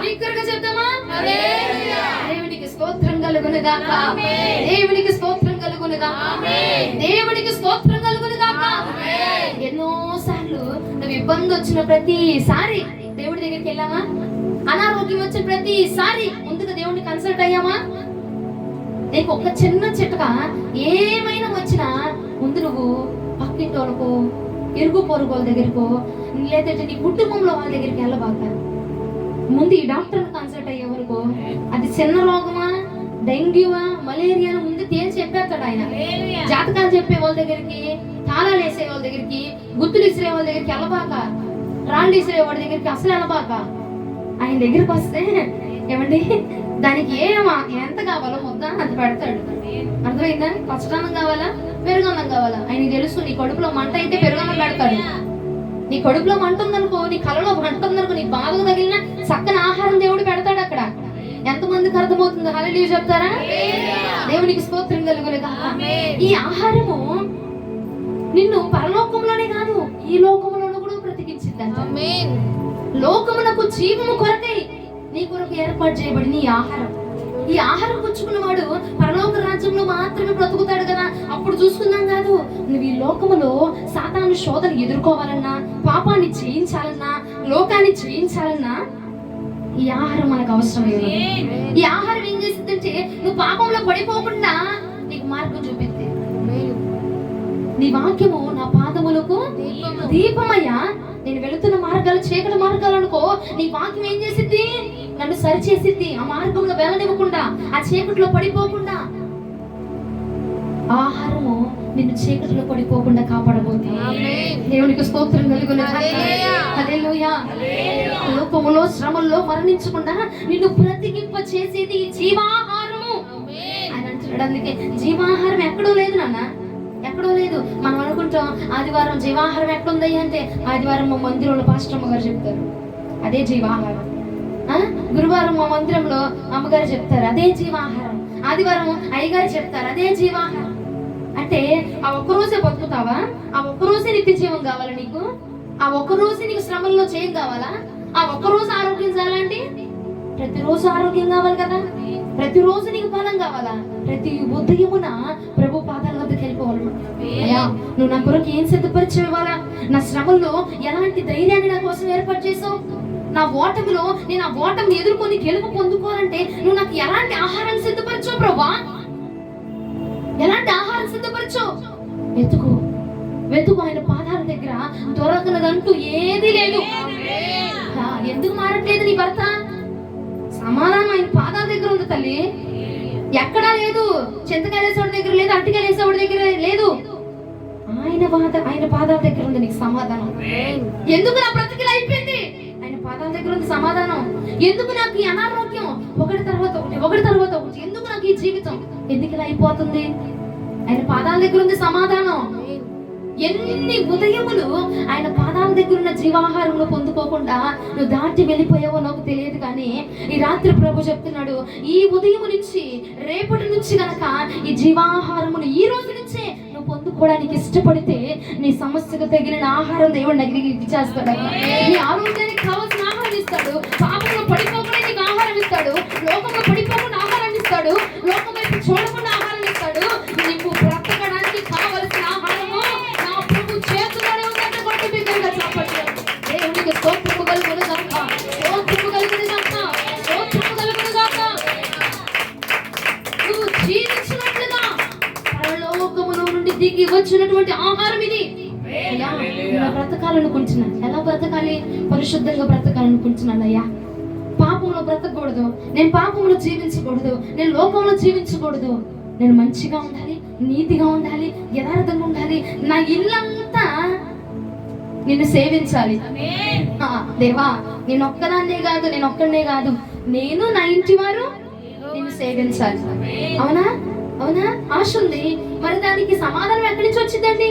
బిగ్గరగా చెప్తామా? దేవునికి స్తోత్రం కలుగునుగాక. దేవునికి స్తోత్రం కలుగునుగాక. దేవునికి స్తోత్రం కలుగునుగాక. ఎన్నో సార్లు నువ్వు ఇబ్బంది వచ్చిన ప్రతిసారి దేవుడి దగ్గరికి వెళ్ళామా? అనారోగ్యం వచ్చిన ప్రతిసారి ముందుగా దేవుడిని కన్సల్ట్ అయ్యామా? నీకు ఒక చిన్న చిట్క ఏమైనా వచ్చినా ముందు నువ్వు పక్కింటి వాళ్ళకో ఇరుగు పొరుగు వాళ్ళ దగ్గరకో లేదంటే నీ కుటుంబంలో వాళ్ళ దగ్గరికి వెళ్ళబాక. ముందు ఈ డాక్టర్ని కన్సల్ట్ అయ్యే వరకు అది చిన్న రోగమా, డెంగ్యూవా, మలేరియాను ముందు తేల్చి చెప్పేస్తాడు ఆయన. జాతకాలు చెప్పే వాళ్ళ దగ్గరికి, తాళాలు వేసే వాళ్ళ దగ్గరికి, గుత్తులు ఇసిరే వాళ్ళ దగ్గరికి వెళ్ళబాక, రాళ్ళు ఇసిరే వాళ్ళ దగ్గరికి అసలు వెళ్ళబాక. ఆయన దగ్గరికి వస్తే ఏమండి దానికి ఎంత కావాలో మొత్తం అంత పెడతాడు. అర్థమైందా? పచ్చదనం కావాలా, పెరుగన్నం కావాలా? ఆయనకి తెలుసు. నీ కడుపులో మంట అయితే పెరుగన్నం పెడతాడు. నీ కడుపులో మంట ఉందనుకో, నీ కలలో మంట ఉందనుకో, నీ బాధకు తగిలిన చక్కని ఆహారం దేవుడు పెడతాడు అక్కడ. ఎంతమందికి అర్థమవుతుంది? హల్లెలూయా చెప్తారా? దేవునికి స్తోత్రం కలుగునుగాక. ఈ ఆహారము నిన్ను పరలోకంలోనే కాదు ఈ లోకములోనూ కూడా బ్రతికించిందంట. లోకమునకు జీవము కొరకై నీ కొరకు ఏర్పాటు చేయబడిన ఈ ఆహారం. ఈ ఆహారం పుచ్చుకున్నవాడు పరలోక రాజ్యంలో మాత్రమే బ్రతుకుతాడు కదా. అప్పుడు చూసుకుందాం కాదు. నువ్వు ఈ లోకములో సాతాను శోధన ఎదుర్కోవాలన్నా, పాపాన్ని జయించాలన్నా, లోకాన్ని జయించాలన్నా ఈ ఆహారం మనకు అవసరమే. ఈ ఆహారం ఏం చేస్తుందంటే నువ్వు పాపంలో పడిపోకుండా నీకు మార్గం చూపిస్తుంది. నీ వాక్యము నా పాదములకు దీపమయ్యా. నేను వెళుతున్న మార్గాలు చీకటి మార్గాలు అనుకో, నీ వాక్యం ఏం చేసిద్ది? నన్ను సరిచేసిద్ది. ఆ మార్గంలో వెళ్ళనివ్వకుండా, ఆ చీకటిలో పడిపోకుండా. ఆహారము నిన్ను చీకటిలో పడిపోకుండా కాపాడబోతుంది. దేవునికి స్తోత్రం కలుగును. హల్లెలూయా. లోకములో శ్రమల్లో మరణించకుండా నిన్ను బ్రతికింప చేసేది జీవాహారము అని అంటున్నాడు. అందుకే జీవాహారం ఎక్కడో లేదు నాన్న, ఎక్కడో లేదు. మనం అనుకుంటాం ఆదివారం జీవాహారం ఎక్కడుంది అంటే, ఆదివారం మా మందిరంలో పాస్టమ్మ గారు చెప్తారు అదే జీవాహారం. గురువారం మా మందిరంలో అమ్మగారు చెప్తారు అదే జీవాహారం. ఆదివారం అయ్యగారు చెప్తారు అదే జీవాహారం. అంటే ఆ ఒక్కరోజే బతుకుతావా? ఆ ఒక్కరోజే నిత్య జీవం కావాలా నీకు? ఆ ఒక్కరోజే నీకు శ్రమల్లో చేయం కావాలా? ఆ ఒక్కరోజు ఆరోగ్యం కావాలంటే ప్రతిరోజు ఆరోగ్యం కావాలి కదా, ప్రతిరోజు నీకు బలం కావాలా? ప్రతి ఉదయమున ప్రభు పాదాల వద్దకు వెళ్ళిపోవాలి. అయ్యా నువ్వు నా కొరకు ఏం సిద్ధపరిచావు? ఇవ్వాలా నా శ్రమల్లో ఎలాంటి ధైర్యాన్ని నా కోసం ఏర్పాటు చేసావు? నా ఓటమిలో నేను ఆ ఓటమిని ఎదుర్కొని గెలుపు పొందుకోవాలంటే నువ్వు నాకు ఎలాంటి ఆహారం సిద్ధపరచావు ప్రభా? ఎలాంటి ఆహారం సిద్ధపరచావు? వెతుకు వెతుకు. ఆయన పాదాల దగ్గర దొరకనదంటూ ఏది లేదు. ఎందుకు మారట్లేదు నీ భర్త? సమాధానం ఆయన పాదాల దగ్గర ఉంది తల్లి, ఎక్కడా లేదు. చింతకాయలేసేవాడి దగ్గర లేదు, అట్టికాయలేసేవాడి దగ్గర లేదు. ఆయన పాదాల దగ్గర ఉంది నీకు సమాధానం. ఎందుకు నా బ్రతికిలా అయిపోయింది? ఆయన పాదాల దగ్గర ఉంది సమాధానం. ఎందుకు నాకు ఈ అనారోగ్యం ఒకటి తర్వాత ఒకటి? ఎందుకు నాకు ఈ జీవితం ఎందుకు ఇలా అయిపోతుంది? ఆయన పాదాల దగ్గర ఉంది సమాధానం. ఎన్ని ఉదయములు ఆయన పాదాల దగ్గర ఉన్న జీవాహారంలో పొందుకోకుండా నువ్వు దాటి వెళ్ళిపోయావో నాకు తెలియదు, కానీ ఈ రాత్రి ప్రభు చెప్తున్నాడు, ఈ ఉదయం నుంచి రేపటి నుంచి గనక ఈ జీవాహారమును ఈ రోజు నుంచే నువ్వు పొందుకోవడానికి ఇష్టపడితే నీ సమస్యకు తగిన ఆహారం దేవుడు దగ్గరికి ఇచ్చేస్తాడు. నీ ఆరోగ్యానికి కావాల్సిన ఆహారం ఇస్తాడు. పాపంలో పడిపోకుండా నీకు ఆహారం ఇస్తాడు. లోకంలో పడిపోకుండా ఆహారం ఇస్తాడు. లోకం వైపు చూడకుండా ఆహారం ఇస్తాడు. నీకు బ్రతకడానికి కావలసిన ఆహారము నా ప్రభు చేతుల్లోనే ఉందంటే కొట్టి బిడ్డగా చెప్పండి. దేవునికి స్తోత్రము కలుగును గాక, స్తోత్రము కలుగును గాక, స్తోత్రము కలుగును గాక. నువ్వు జీవించినట్లుగా పరలోకములో నుండి దిగి వచ్చినటువంటి ఆహారం ఇది. బ్రతకాలనుకుంటున్నాను. ఎలా బ్రతకాలి? పరిశుద్ధంగా బ్రతకాలనుకుంటున్నాను. అయ్యా పాపంలో బ్రతకూడదు, నేను పాపంలో జీవించకూడదు, నేను లోకంలో జీవించకూడదు. నేను మంచిగా ఉండాలి, నీతిగా ఉండాలి, యథార్థంగా ఉండాలి. నా ఇల్లంతా నిన్ను సేవించాలి. దేవా నేను ఒక్కదాన్నే కాదు, నేను నా ఇంటి వారు నిన్ను సేవించాలి. అవునా? ఆశ ఉంది. మరి దానికి సమాధానం ఎక్కడి నుంచి వచ్చిందండి?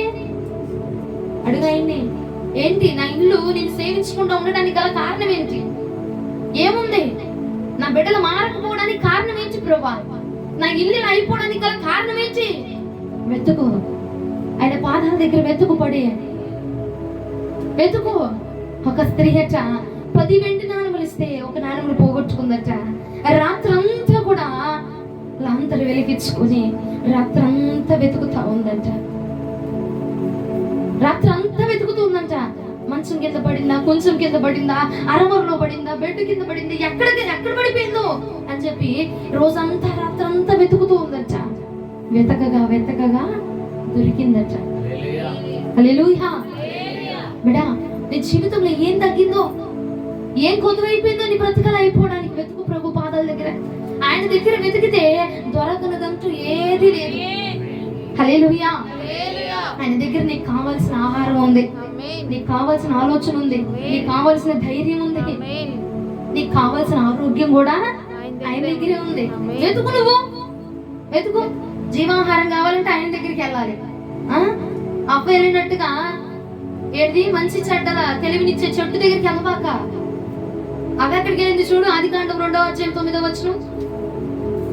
అడుగాయండి. ఏంటి నా ఇల్లు నేను సేవించకుండా ఉండడానికి గల కారణం ఏంటి? ఏముంది? నా బిడ్డలు మారకపోవడానికి కారణం ఏంటి ప్రభా? నా ఇల్లు అయిపోవడానికి గల కారణం ఏంటి? వెతుకు. ఆయన పాదాల దగ్గర వెతుకు. ఒక స్త్రీ అట 10 వెండి నాణములు ఇస్తే ఒక నాణములు పోగొట్టుకుందట. రాత్రంతా కూడా లాంతరు వెలిగించుకుని రాత్రంతా వెతుకుతా ఉందంట. రాత్రంతా వెతుకుతుందంట. మంచం కింద పడిందా, కొంచెం కింద పడిందా, అరమరలో పడిందా, బెడ్ కింద పడింది, ఎక్కడ పడిపోయిందో అని చెప్పి రోజంతా రాత్రంతా వెతుకుతూ ఉందంట. వెతకగా దొరికిందట. హల్లెలూయా. బిడ్డా నీ జీవితంలో ఏం తగ్గిందో, ఏం కొద్దువైపోయిందో నీ బ్రతకాలు అయిపోవడానికి వెతుకు ప్రభు పాదాల దగ్గర. ఆయన దగ్గర వెతికితే దొరకనదంటూ ఏది లేదు. హల్లెలూయా. ఆయన దగ్గర నీకు కావాల్సిన ఆహారం ఉంది, నీకు కావాల్సిన ఆలోచన ఉంది, నీకు కావాల్సిన ధైర్యం ఉంది, నీకు కావాల్సిన ఆరోగ్యం కూడా ఆయన దగ్గరే ఉంది. వెతుకు. జీవాహారం కావాలంటే ఆయన దగ్గరికి వెళ్ళాలి. అప్ప వెళ్ళినట్టుగా ఏది మంచి చెడ్డల తెలివినిచ్చే చెట్టు దగ్గరికి వెళ్ళబాక. అవి ఎక్కడికి వెళ్ళింది చూడు. ఆదికాండం 2వ అధ్యాయం 9వ వచనం.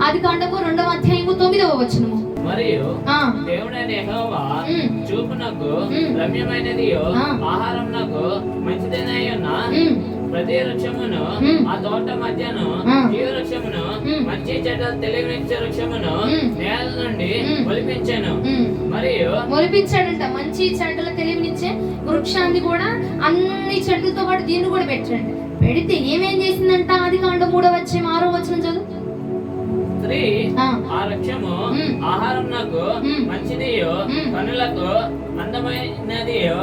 ఆదికాండము 2వ అధ్యాయము 9వ వచనము. మరియు దేవుడైన యెహోవా చూపునకు రమ్యమైనదియో ఆహారమునకు మంచిదైన ప్రతి వృక్షమును ఆ తోట మధ్యను జీవ వృక్షమును మంచి చెడ్డ తెలివినిచ్చే వృక్షమును నేల నుండి మొలిపించాను. మరియు మొలిపించాడంట. మంచి చెడ్డల తెలివినిచ్చే వృక్షాన్ని కూడా అన్ని చెట్లతో పాటు దీన్ని కూడా పెట్టండి. పెడితే ఏమేం చేసిందంట? ఆదికాండం 3వ అధ్యాయం 6వ వచనం చదువు. అది ఆ. ఆ వృక్షము ఆహారం నాకు మంచిదియో కనులకు అందమైనదియో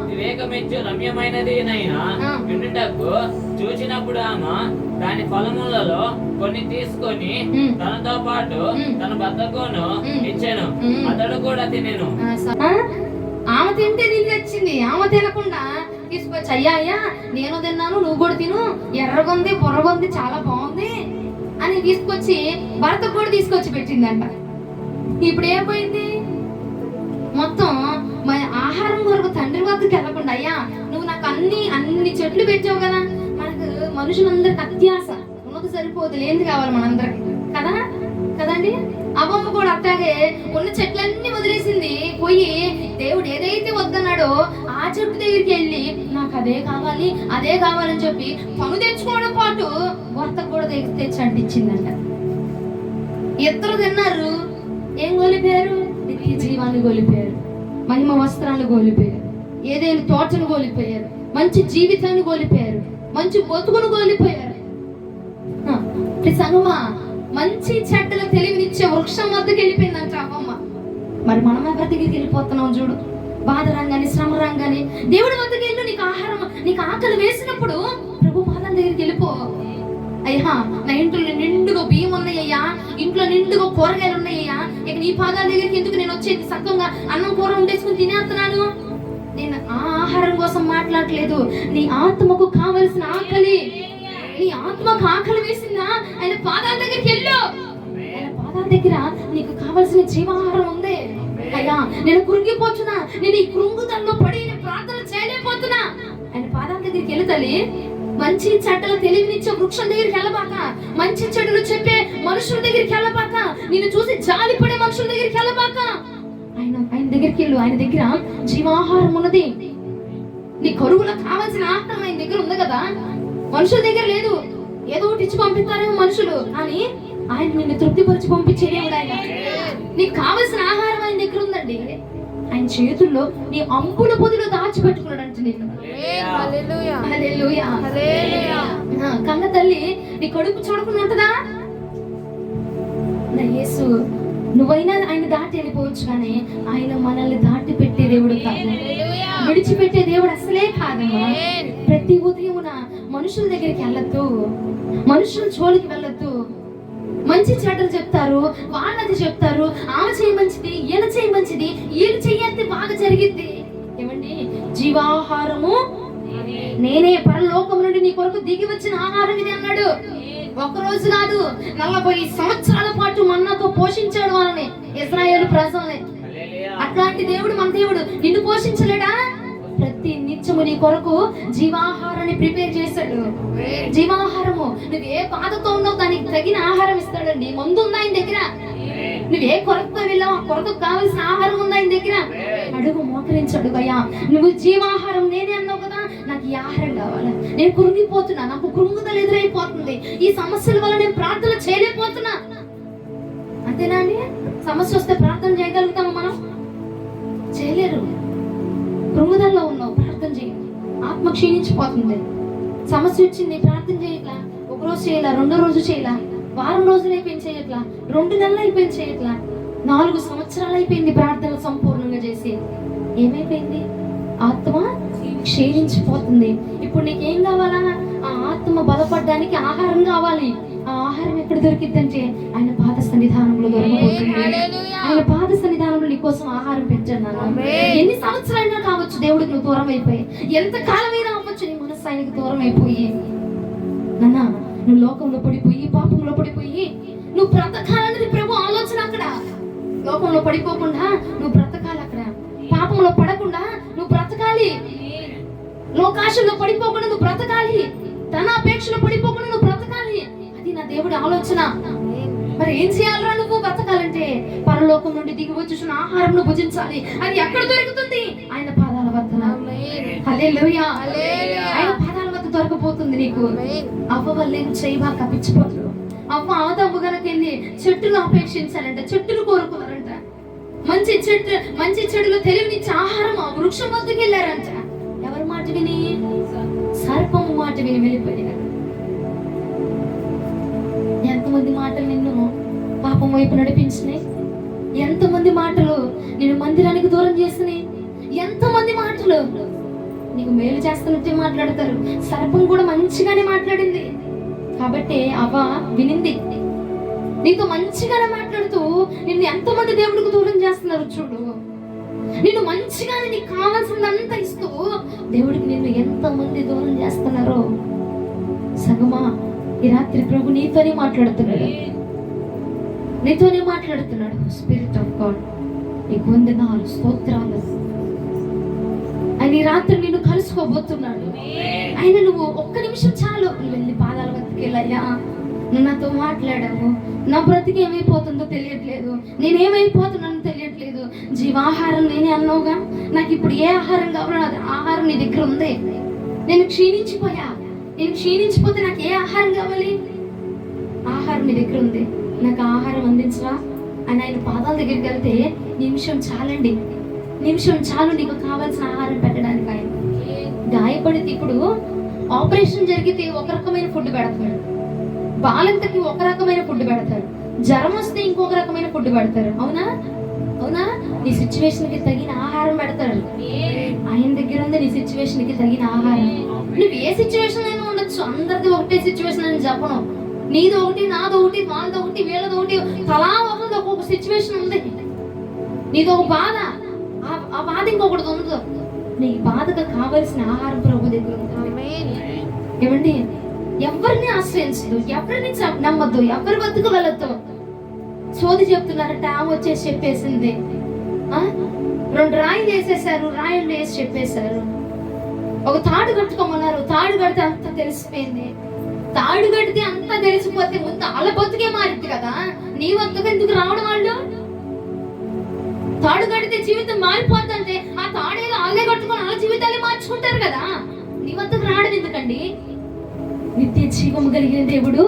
వివేకమిచ్చు రమ్యమైనది నైనా వినుటకు చూచినప్పుడు ఆమె దాని ఫలములలో కొన్ని తీసుకొని తనతో పాటు తన భర్తకును ఇచ్చాను, అతడు కూడా తినెను. ఆమె తింటే తిని వచ్చింది, ఆమె తినకుండా తీసుకొచ్చి అయ్యా అయ్యా నేను తిన్నాను నువ్వు కూడా తిను, ఎర్రగొంది బుర్రగొంది చాలా బాగుంది అని తీసుకొచ్చి భర్తకు కూడా తీసుకొచ్చి పెట్టిందంట. ఇప్పుడు ఏమైంది? మొత్తం మన ఆహారం కొరకు తండ్రి వద్దకు వెళ్ళకుండా అయ్యా నువ్వు నాకు అన్ని చెట్లు పెట్టావు కదా, మనకు మనుషులందరికి అత్యాస ఉన్నది సరిపోదు, లేనిది కావాలి మనందరికి కదా కదండి. అమ్మమ్మ కూడా అట్లాగే ఉన్న చెట్లన్నీ వదిలేసింది, పోయి దేవుడు ఏదైతే వద్దన్నాడో ఆ చెట్టు దగ్గరికి వెళ్ళి నాకు అదే కావాలని చెప్పి పను తెచ్చుకోవడం పాటు భర్తకు కూడా తెచ్చి అంటించిందంట. ఇద్దరు తిన్నారు, ఏం కోల్పోయారు? నిత్య జీవాన్ని కోల్పోయారు, మహిమ వస్త్రాన్ని కోల్పోయారు, ఏదైనా తోటను కోల్పోయారు, మంచి జీవితాన్ని కోల్పోయారు, మంచి బతుకును కోల్పోయారు. సంగమా మంచి చెడ్డలు తెలివినిచ్చే వృక్షం వద్దకు వెళ్ళిపోయిందంట అమ్మమ్మ. మరి మనం ఎవరి దగ్గరికి వెళ్ళిపోతున్నాం చూడు, బాధ రంగాని శ్రమ రంగాని దేవుడి వద్దకు వెళ్ళు. నీకు ఆకలి వేసినప్పుడు ప్రభు పాదం దగ్గరికి వెళ్ళిపో. అయ్యా నా ఇంట్లో నిండుగా బియ్యం ఉన్నాయ్యా, ఇంట్లో నిండుగా కూరగాయలు ఉన్నాయ్యా, ఇక నీ పాదాల దగ్గరికి ఎందుకు నేను వచ్చేది? సత్వంగా అన్నం కూర ఉండేసుకుని తినేస్తున్నాను. నేను ఆ ఆహారం కోసం మాట్లాడలేదు, నీ ఆత్మకు కావలసిన ఆకలి, నీ ఆత్మకు ఆకలి వేసిందా ఆయన పాదాల దగ్గరికి వెళ్ళు. ఆయన పాదాల దగ్గర నీకు కావలసిన జీవాహారం ఉంది. అయ్యా నేను కృంగిపోతున్నా, నేను ఈ కృంగుదల్లో పడి ప్రార్థన చేయలేకపోతున్నా. ఆయన పాదాల దగ్గరికి వెళ్ళు తల్లి. మంచి చెడ్డలు తెలివినిచ్చే వృక్షం దగ్గరికి వెళ్ళబాక, మంచి చెడులు చెప్పే మనుషుల దగ్గరికి వెళ్ళబాక, నిన్ను చూసి జాలిపడే మనుషుల దగ్గరికి వెళ్ళబాక. ఆయన దగ్గరికి వెళ్ళు. ఆయన దగ్గర జీవాహారం ఉన్నది. నీ కరువులో కావాల్సిన ఆహారం ఆయన దగ్గర ఉంది కదా, మనుషుల దగ్గర లేదు. ఏదో ఒకటి ఇచ్చి పంపిస్తారేమో మనుషులు, కానీ ఆయన నిన్ను తృప్తిపరిచి పంపించే దేవుడు ఆయన. నీకు కావలసిన ఆహారం ఆయన దగ్గర ఉందండి. ఆయన చేతుల్లో నీ అంబుల పొదిలో దాచిపెట్టుకున్నాడు అంటే నిన్ను. కన్న తల్లి నీ కడుపు చూడకుండా ఉంటుందా? నా యేసు నువ్వైనా ఆయన దాటి వెళ్ళిపోవచ్చు, కానీ ఆయన మనల్ని దాటి పెట్టే దేవుడు కాదు, విడిచిపెట్టే దేవుడు అసలే కాదమ్మా. ప్రతి ఉదయమున మనుషుల దగ్గరికి వెళ్ళొద్దు, మనుషుల జోలికి వెళ్ళొద్దు. మంచి చెడ్డలు చెప్తారు, వాళ్ళది చెప్తారు, ఆమె చేయి మంచిది, ఈయన చేయి మంచిది, వీళ్ళు చెయ్యి బాగా జరిగిద్ది. ఏమండి, జీవాహారము నేనే, పరలోకం నుండి నీ కొరకు దిగి వచ్చిన ఆహారం ఇది అన్నాడు. ఒక రోజు కాదు, 40 సంవత్సరాల పాటు మన్నాతో పోషించాడు వాళ్ళని, ఇశ్రాయేలు ప్రజల్ని. అట్లాంటి దేవుడు మన దేవుడు. నిన్ను పోషించలేడా? ప్రతి నిత్యము నీ కొరకు జీవాహారాన్ని ప్రిపేర్ చేశాడు. జీవాహారము, నువ్వు ఏ బాధతో ఉన్నావు దానికి తగిన ఆహారం ఇస్తాడండి. మందు ఉందా ఆయన దగ్గర? నువ్వే కొరతతో వెళ్ళావు, ఆ కొరతకు కావాల్సిన ఆహారం ఉందా ఆయన దగ్గర? అడుగు, మోకరించడు. అయ్యా నువ్వు జీవాహారం నేనే అన్నావు కదా, నాకు ఈ ఆహారం కావాలి. నేను కృంగిపోతున్నా, నాకు కృంగుదల ఎదురైపోతుంది, ఈ సమస్యల వల్ల నేను ప్రార్థన చేయలేకపోతున్నా. అంతేనా అండి? సమస్య వస్తే ప్రార్థన చేయగలుగుతాము మనం? చేయలేరు. కృంగుదలలో ఉన్నావు, ప్రార్థన చేయ. ఆత్మ క్షీణించిపోతుంది. సమస్య వచ్చింది, ప్రార్థన చేయట్లా. ఒకరోజు చేయలా, రెండో రోజు చేయలా, వారం రోజులు అయిపోయింది చేయట్లా, 2 నెలలు అయిపోయింది చేయట్లా, 4 సంవత్సరాలు అయిపోయింది ప్రార్థన సంపూర్ణంగా చేసి. ఏమైపోయింది? ఆత్మ క్షీణించిపోతుంది. ఇప్పుడు నీకేం కావాలా? ఆ ఆత్మ బలపడడానికి ఆహారం కావాలి. ఆ ఆహారం ఎక్కడ దొరికిద్దంటే ఆయన పాద సన్నిధానంలో దొరకబోతుంది. ఆయన పాద సన్నిధానంలో నీకోసం ఆహారం పెట్టాను. ఎన్ని సంవత్సరాలైనా కావచ్చు దేవుడికి నువ్వు దూరం అయిపోయి, ఎంత కాలమైనా అవ్వచ్చు నీ మనస్సు ఆయనకి దూరం అయిపోయి. నాన్న, నువ్వు లోకంలో పడిపోయి, పాపంలో పడిపోయి నువ్వు బ్రతకాలన్నది ప్రభు ఆలోచన. అక్కడ లోకంలో పడిపోకుండా నువ్వు బ్రతకాలి, అక్కడ పాపంలో పడకుండా నువ్వు బ్రతకాలి, లోకాశంలో పడిపోకుండా నువ్వు బ్రతకాలి, ధనాపేక్షలో పడిపోకుండా నువ్వు బ్రతకాలి. అది నా దేవుడి ఆలోచన. మరి ఏం చేయాలరా నువ్వు బ్రతకాలంటే? పరలోకం నుండి దిగి వచ్చుచున్న ఆహారం నువ్వు భుజించాలి. అది ఎక్కడ దొరుకుతుంది? ఆయన పాదాల వద్ద. హల్లెలూయా. ఆయన పాదాల వద్ద దొరకపోతుంది నీకు. అవ్వ వల్లే చేయబా కప్పించిపోతాడు. అవ్వ ఆదాము గనక వెళ్ళి చెట్టును అపేక్షించాలంట, చెట్టును కోరుకున్నారంట. మంచి చెడులు తెలివినిచ్చే ఆహారం ఆ వృక్షం వద్దకు వెళ్ళారంట. ఎవరి మాట విని? సర్పము మాట విని వెళ్ళిపోయారు. ఎంతమంది మాటలు నిన్ను పాపం వైపు నడిపించినాయి, ఎంతమంది మాటలు నేను మందిరానికి దూరం చేసినాయి, ఎంతమంది మాటలు నీకు మేలు చేస్తున్నట్టే మాట్లాడతారు. సర్పం కూడా మంచిగానే మాట్లాడింది కాబట్టి అవ్వ వినింది. నీతో మంచిగానే మాట్లాడుతూ నిన్ను ఎంతమంది దేవుడికి దూరం చేస్తున్నారు చూడు. నిన్ను మంచిగానే నీకు కావాల్సిందంతా ఇస్తూ దేవుడికి నిన్ను ఎంతమంది దూరం చేస్తున్నారో. సగమా ఈ రాత్రి ప్రభు నీతోనే మాట్లాడుతున్నాడు, నీతోనే మాట్లాడుతున్నాడు. స్పిరిట్ ఆఫ్ గాడ్, నీకు వందనాలు, స్తోత్రాలు. ఆయన ఈ రాత్రి నిన్ను కలుసుకోబోతున్నాడు. ఆయన నువ్వు ఒక్క నిమిషం చాలు వెళ్ళి పాదాల వద్దకు వెళ్ళయ్యా, నువ్వు నాతో మాట్లాడావు, నా బ్రతికి ఏమైపోతుందో తెలియట్లేదు, నేనేమైపోతున్నానో తెలియట్లేదు, జీవాహారం నేనే అన్నావుగా, నాకు ఇప్పుడు ఏ ఆహారం కావాలో అది ఆహారం నీ దగ్గర ఉంది. నేను క్షీణించిపోయా, నేను క్షీణించిపోతే నాకు ఏ ఆహారం కావాలి? ఆహారం నీ దగ్గర ఉంది, నాకు ఆహారం అందించరా అని ఆయన పాదాల దగ్గరికి వెళ్తే నిమిషం చాలండి, నిమిషం చాలు నీకు కావాల్సిన ఆహారం పెట్టడానికి. ఆయన గాయపడితే ఇప్పుడు ఆపరేషన్ జరిగితే ఒక రకమైన ఫుడ్ పెడతాడు, బాలంతకి ఒక రకమైన ఫుడ్ పెడతారు, జ్వరం వస్తే ఇంకొక రకమైన ఫుడ్ పెడతారు. అవునా అవునా? నీ సిచ్యువేషన్ కి తగిన ఆహారం పెడతాడు. ఆయన దగ్గర ఉంది నీ సిచ్యువేషన్ కి తగిన ఆహారం. నువ్వు ఏ సిచ్యువేషన్ అయినా ఉండొచ్చు, అందరిది ఒకటే సిచ్యువేషన్ అని చెప్పను. నీది ఒకటి, నాది ఒకటి, వాళ్ళది ఒకటి, వీళ్ళది ఒకటి, తలా ఒకటి ఒక్కొక్క సిచ్యువేషన్ ఉంది. నీది ఒక బాధ, ఆ బాధ ఇంకొకటి ఉండదు. నీ బాధకు కావలసిన ఆహారం ప్రభు దగ్గర ఉంది. ఏమండి, ఎవరిని ఆశ్రయించదు, ఎవరిని నమ్మద్దు, ఎవరి వద్దకు వెళ్ళొద్దు. సోది చెప్తున్నారట, ఆమె వచ్చేసి చెప్పేసింది. 2 రాయిలు వేసేసారు, రాయిలు వేసి చెప్పేశారు. ఒక తాడు కట్టుకోమన్నారు, తాడు కడితే అంతా తెలిసిపోయింది. తాడు కడితే అంతా తెలిసిపోతే ముందు వాళ్ళ బతుకే మారింది కదా, నీ వద్దకు ఎందుకు రావడం? వాళ్ళు తాడు కడితే జీవితం మారిపోతుంటే ఆ తాడేదో వాళ్ళే కట్టుకొని వాళ్ళ జీవితాన్ని మార్చుకుంటారు కదా, నీ వద్దకు రావడం ఎందుకండి? నిత్య జీవం కలిగిన దేవుడు,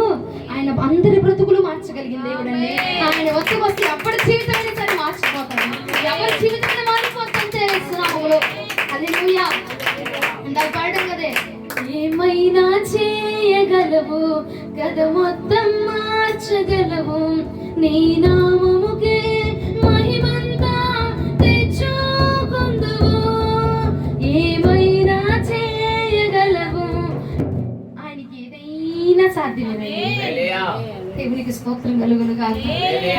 ఆయన అందరి బ్రతుకులు మార్చగలిగిన దేవుడు అండి. ఆయన వద్దకు వస్తే ఎవరి జీవితాన్ని సరే మార్చిపోతాడు, ఎవరి జీవితాన్ని మారిపోతుంటే హల్లెలూయా. ఇందాక పాడడం కదే, ఏమైనా చేయగలవు కథ మొత్తం మార్చగలవు, నీ నామముకే మహిమంతా తెచ్చుకొందువు, ఏమైనా చేయగలవు, ఆయనకి ఏదైనా సాధ్యమే. దేవునికి స్తోత్రం కలుగును గాక.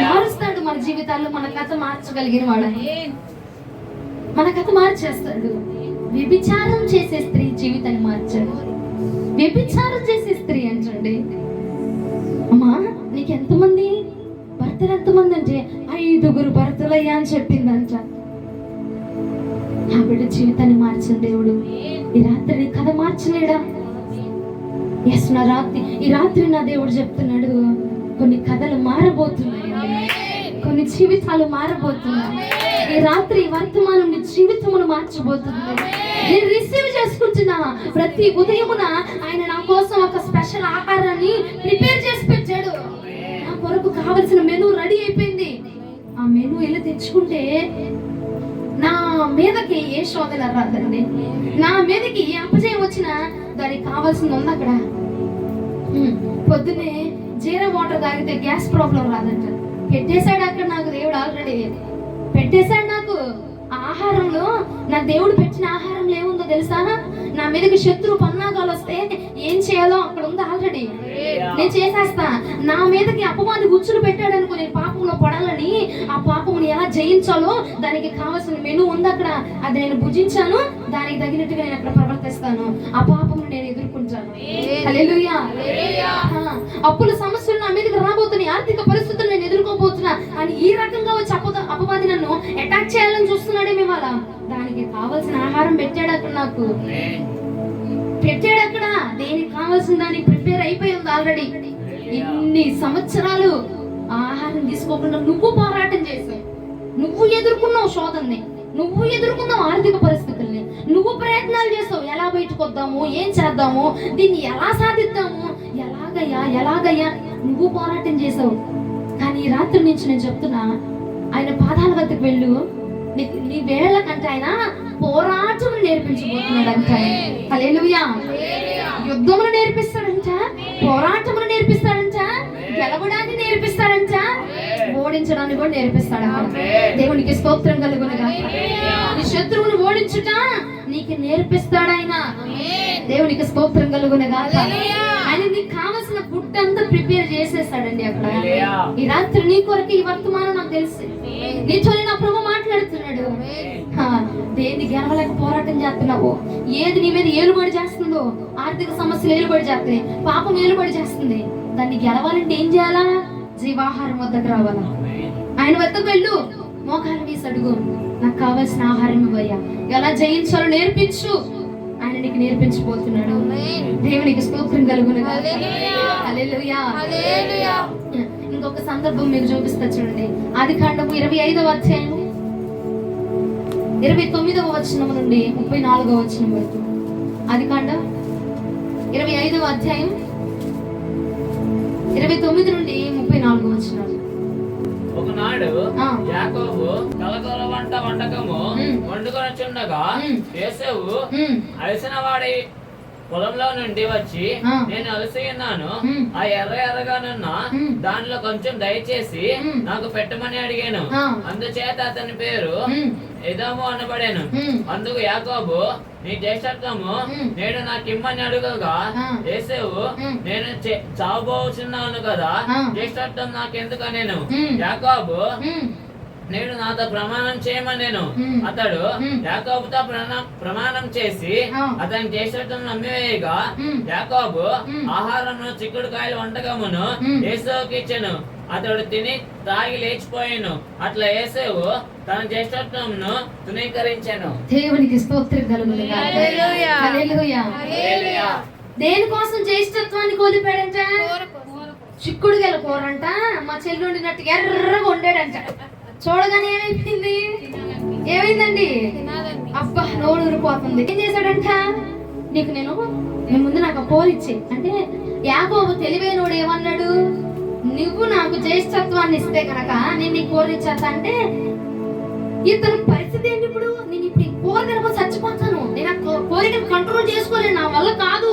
మారుస్తాడు మన జీవితాల్లో, మన కథ మార్చగలిగిన వాడు, మన కథ మార్చేస్తాడు. వ్యభిచారం చేసే స్త్రీ జీవితాన్ని మార్చాడు. వ్యభిచారం చేసే స్త్రీ అంటండి, అమ్మా నీకు ఎంతమంది భర్తలు, ఎంతమంది అంటే 5 భర్తలయ్యా అని చెప్పిందంట. నా బిడ్డ జీవితాన్ని మార్చిన దేవుడు ఈ రాత్రి నీ కథ మార్చలేడా? ఎస్, ఈ రాత్రి నా దేవుడు చెప్తున్నాడు, కొన్ని కథలు మారబోతున్నాయి, కొన్ని జీవితాలు మారబోతున్నాయి. ఈ రాత్రి వర్తమానం నీ జీవితమును మార్చబోతుంది. నేను రిసీవ్ చేసుకుంటున్నా. ప్రతి ఉదయమున ఆయన నా కోసం ఒక స్పెషల్ ఆహారాన్ని ప్రిపేర్ చేసి పెట్టాడు. నా కొరకు కావలసిన మెనూ రెడీ అయిపోయింది. ఆ మెనూ వెళ్ళి తెచ్చుకుంటే నా మీదకి ఏ శోధన రాదండి, నా మీదకి ఏ అపజయం వచ్చినా దానికి కావాల్సింది ఉంది అక్కడ. పొద్దున్నే జీరా వాటర్ తాగితే గ్యాస్ ప్రాబ్లం రాదంట. పెట్టేశాడు అక్కడ నాకు దేవుడు, ఆల్రెడీ పెట్టేశాడు. నాకు ఆహారంలో నా దేవుడు పెట్టిన ఆహారంలో ఏముందో తెలుసా? నా మీదకి శత్రు పన్నాగాలు వస్తే ఏం చేయాలో అక్కడ ఉంది ఆల్రెడీ, నేను చేసేస్తా. నా మీదకి అపవాది గుచ్చులు పెట్టాడు అనుకో, నేను పాపంలో పడాలని, ఆ పాపముని ఎలా జయించాలో దానికి కావాల్సిన మెనూ ఉంది అక్కడ. అది నేను భుజించాను, దానికి తగినట్టుగా నేను అక్కడ ప్రవర్తిస్తాను, ఆ పాపమును నేను ఎదుర్కొంటాను. హల్లెలూయా. అప్పుల సమస్యలు నా మీదకి రాబోతున్నాయి, ఆర్థిక పరిస్థితులు నేను ఎదుర్కోబోతున్నా అని ఈ రకంగా వచ్చి అపవాది నన్ను అటాక్ చేయాలని చూస్తున్నాడే మేము. అలా దానికి కావాల్సిన ఆహారం పెట్టాడు అక్కడ, నాకు పెట్టాడు అక్కడ. దేనికి కావాల్సిన దానికి ప్రిపేర్ అయిపోయి ఉంది ఆల్రెడీ. ఇన్ని సంవత్సరాలు ఆహారం తీసుకోకుండా నువ్వు పోరాటం చేసావు, నువ్వు ఎదుర్కొన్నావు శోధనని, నువ్వు ఎదుర్కొన్నావు ఆర్థిక పరిస్థితుల్ని, నువ్వు ప్రయత్నాలు చేస్తావు. ఎలా బయటకు వద్దాము, ఏం చేద్దాము, దీన్ని ఎలా సాధిద్దాము, ఎలాగయ్యా నువ్వు పోరాటం చేసావు. కానీ ఈ రాత్రి నుంచి నేను చెప్తున్నా, ఆయన పాదాల వద్దకు వెళ్ళు. నీ వేళ్ల కంటే ఆయన పోరాటం నేర్పించబోతున్నాడంట. హల్లెలూయా. యుద్ధములు నేర్పిస్తాడంట, పోరాటములు నేర్పిస్తాడంట, గెలవడాన్ని నేర్పిస్తాడంట, ఓడించడానికి కూడా నేర్పిస్తాడు అక్కడ. ఆమేన్. దేవునికి స్తోత్రం కలుగునుగా. నీ శత్రువుని ఓడించుట నీకు నేర్పిస్తాడు ఆయన. దేవునికి స్తోత్రం కలుగునుగా. ఆయన నీకు కావలసిన ఫుడ్ అంతా ప్రిపేర్ చేసేస్తాడండి అక్కడ. హల్లెలూయా. ఈ రాత్రి నీ కొరకు ఈ వర్తమానం నాకు తెలుసు. నీతో నా ప్రభు మాట్లాడుతున్నాడు. దేన్ని గెలవలేక పోరాటం చేస్తున్నావు, ఏది నీ మీద ఏలుబడి చేస్తుందో, ఆర్థిక సమస్యలు ఏలుబడి చేస్తాయి, పాపం ఏలుబడి చేస్తుంది, దాన్ని గెలవాలంటే ఏం చేయాలా? జీవాహారం వద్దకు రావాలా? ఆయన వద్దకు వెళ్ళు, మోకాలు వేసి అడుగు, నాకు కావాల్సిన ఆహారం ఇవ్వయ్యా, ఎలా జయించాలో నేర్పించు. ఆయన నీకు నేర్పించబోతున్నాడు. దేవునికి స్తోత్రం కలుగునుగా. హల్లెలూయా. ఇంకొక సందర్భం మీకు చూపిస్తా చూడండి. ఆదికాండము 25వ అధ్యాయం 29వ వచనం నుండి 34వ వచనం వరకు. ఆదికాండం 25వ అధ్యాయం 29 నుండి 34వ వచనాలు. ఒకనాడు ఆ. యాకోబు కలకల వంటకము వండుకొనుచుండగా యోసేపు అలసిన వాడి పొలంలో నుండి వచ్చి, నేను అలసి ఉన్నాను, ఆ ఎర్రగానున్న దానిలో కొంచెం దయచేసి నాకు పెట్టమని అడిగాను. అందుచేత అతని పేరు ఎదోము అనబడాను. అందుకు యాకోబు, నీ జ్యేష్ఠత్వము నేడు నాకిమ్మని అడుగగా యోసేపు, నేను చావబోచున్నాను కదా, జ్యేష్ఠత్వం నాకెందుకు నేను. యాకోబు, నేడు నాతో ప్రమాణం చేయమనేను. అతడు యాకోబుతో ప్రమాణం చేసి అతని జ్యేష్ఠత్వం నమ్మివేయగా యాకోబు ఆహారమును చిక్కుడుకాయల వంటకమును యేసేపుకి ఇచ్చెను. అతడు తిని తాగి లేచిపోయాను. అట్లా యేసేపు తన జ్యేష్ఠత్వమును తునీకరించెను. దేవునికి స్తోత్రం కలుగునుగా. హల్లెలూయా. హల్లెలూయా. హల్లెలూయా. దేనికోసం జ్యేష్ఠత్వాన్ని కోల్పోయాడంట? చిక్కుడుగల కూరంట మా చెల్లి వండినట్టు ఎర్రగా వండాడంట. చూడగానే ఏమైపోయింది? ఏమైందండి? అబ్బా, నోరు ఊరిపోతుంది. ఏం చేశాడంట? నేను ముందు నాకు పోరిచ్చే అంటే యాకోబు తెలివైనోడు ఏమన్నాడు? నువ్వు నాకు జ్యేష్ఠత్వాన్ని ఇస్తే కనుక నేను నీ కోరిచ్చేస్తా అంటే, ఇతను పరిస్థితి ఏంటి ఇప్పుడు? నేను ఇప్పుడు ఈ కోరికను చచ్చిపోతాను, నేను ఆ కోరికను కంట్రోల్ చేసుకోలేను, నా వల్ల కాదు,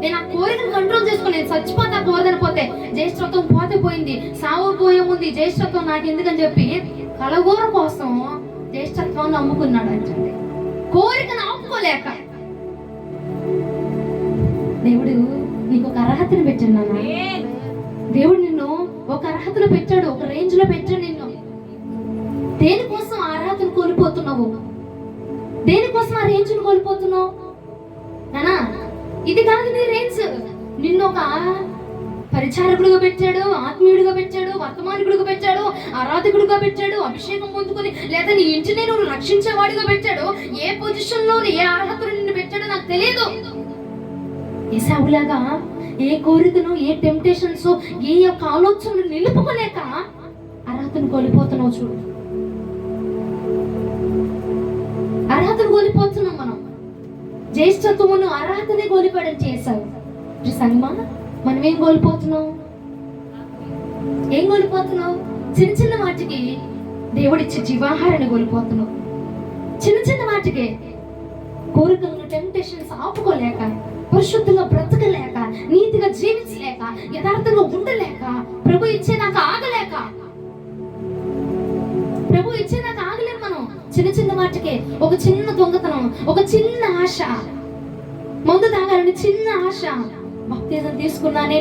నేను ఆ కోరికను కంట్రోల్ చేసుకోలేను, నేను చచ్చిపోతా కోరదనిపోతే, జ్యేష్ఠత్వం పోతే పోయింది, సావు పోయే ముందు జ్యేష్ఠత్వం నాకు ఎందుకని చెప్పి కలగూర కోసం జ్యేష్ఠత్వాన్ని అమ్ముకున్నాడు అంటే, కోరికను ఆపుకోలేక. దేవుడు నీకు ఒక అర్హతను పెట్టాడు నాన్న. దేవుడు నిన్ను ఒక అర్హతలో పెట్టాడు, ఒక రేంజ్ లో పెట్టాడు నిన్ను. దేనికోసం ఆ అర్హతను కోల్పోతున్నావు? దేనికోసం ఆ రేంజ్ ను కోల్పోతున్నావు నానా? ఇది కాదు నీ రేంజ్. నిన్ను ఒక పరిచారకుడుగా పెట్టాడు, ఆత్మీయుడిగా పెట్టాడు, వర్తమానికుడిగా పెట్టాడు, ఆరాధకుడిగా పెట్టాడు, అభిషేకం పొందుకొని లేదా నీ ఇంటిని నువ్వు రక్షించేవాడిగా పెట్టాడు. ఏ పొజిషన్ లో ఏ అర్హతను నిన్ను పెట్టాడో నాకు తెలియదు. ఏసావులాగా ఏ కోరికను, ఏ టెంప్టేషన్స్, ఏ యొక్క ఆలోచనలు నిలుపుకోలేక అర్హతను కోల్పోతున్నావు. చూడు, అర్హతను కోల్పోతున్నాం మనం. జ్యేష్ఠత్వమును అర్హతనే కోల్పోవడం చేశావు. సంగమా, మనం ఏం కోల్పోతున్నావు? ఏం కోల్పోతున్నావు? చిన్న చిన్న వాటికి దేవుడిచ్చే జీవాహారాన్ని కోల్పోతున్నావు. చిన్న చిన్న వాటికి కోరికలను, టెంప్టేషన్స్ ఆపుకోలేక, పరిశుద్ధంగా బ్రతకలేక, నీతిగా జీవించలేక, యథార్థంగా ఉండలేక, ప్రభు ఇచ్చేదాకా ఆగలేక, ప్రభు ఇచ్చేదాకా ఆగలేము మనం. చిన్న చిన్న వాటికే ఒక చిన్న దొంగతనం, ఒక చిన్న ఆశ, మందు తాగాలని చిన్న ఆశ, బాప్తిజం తీసుకున్నానే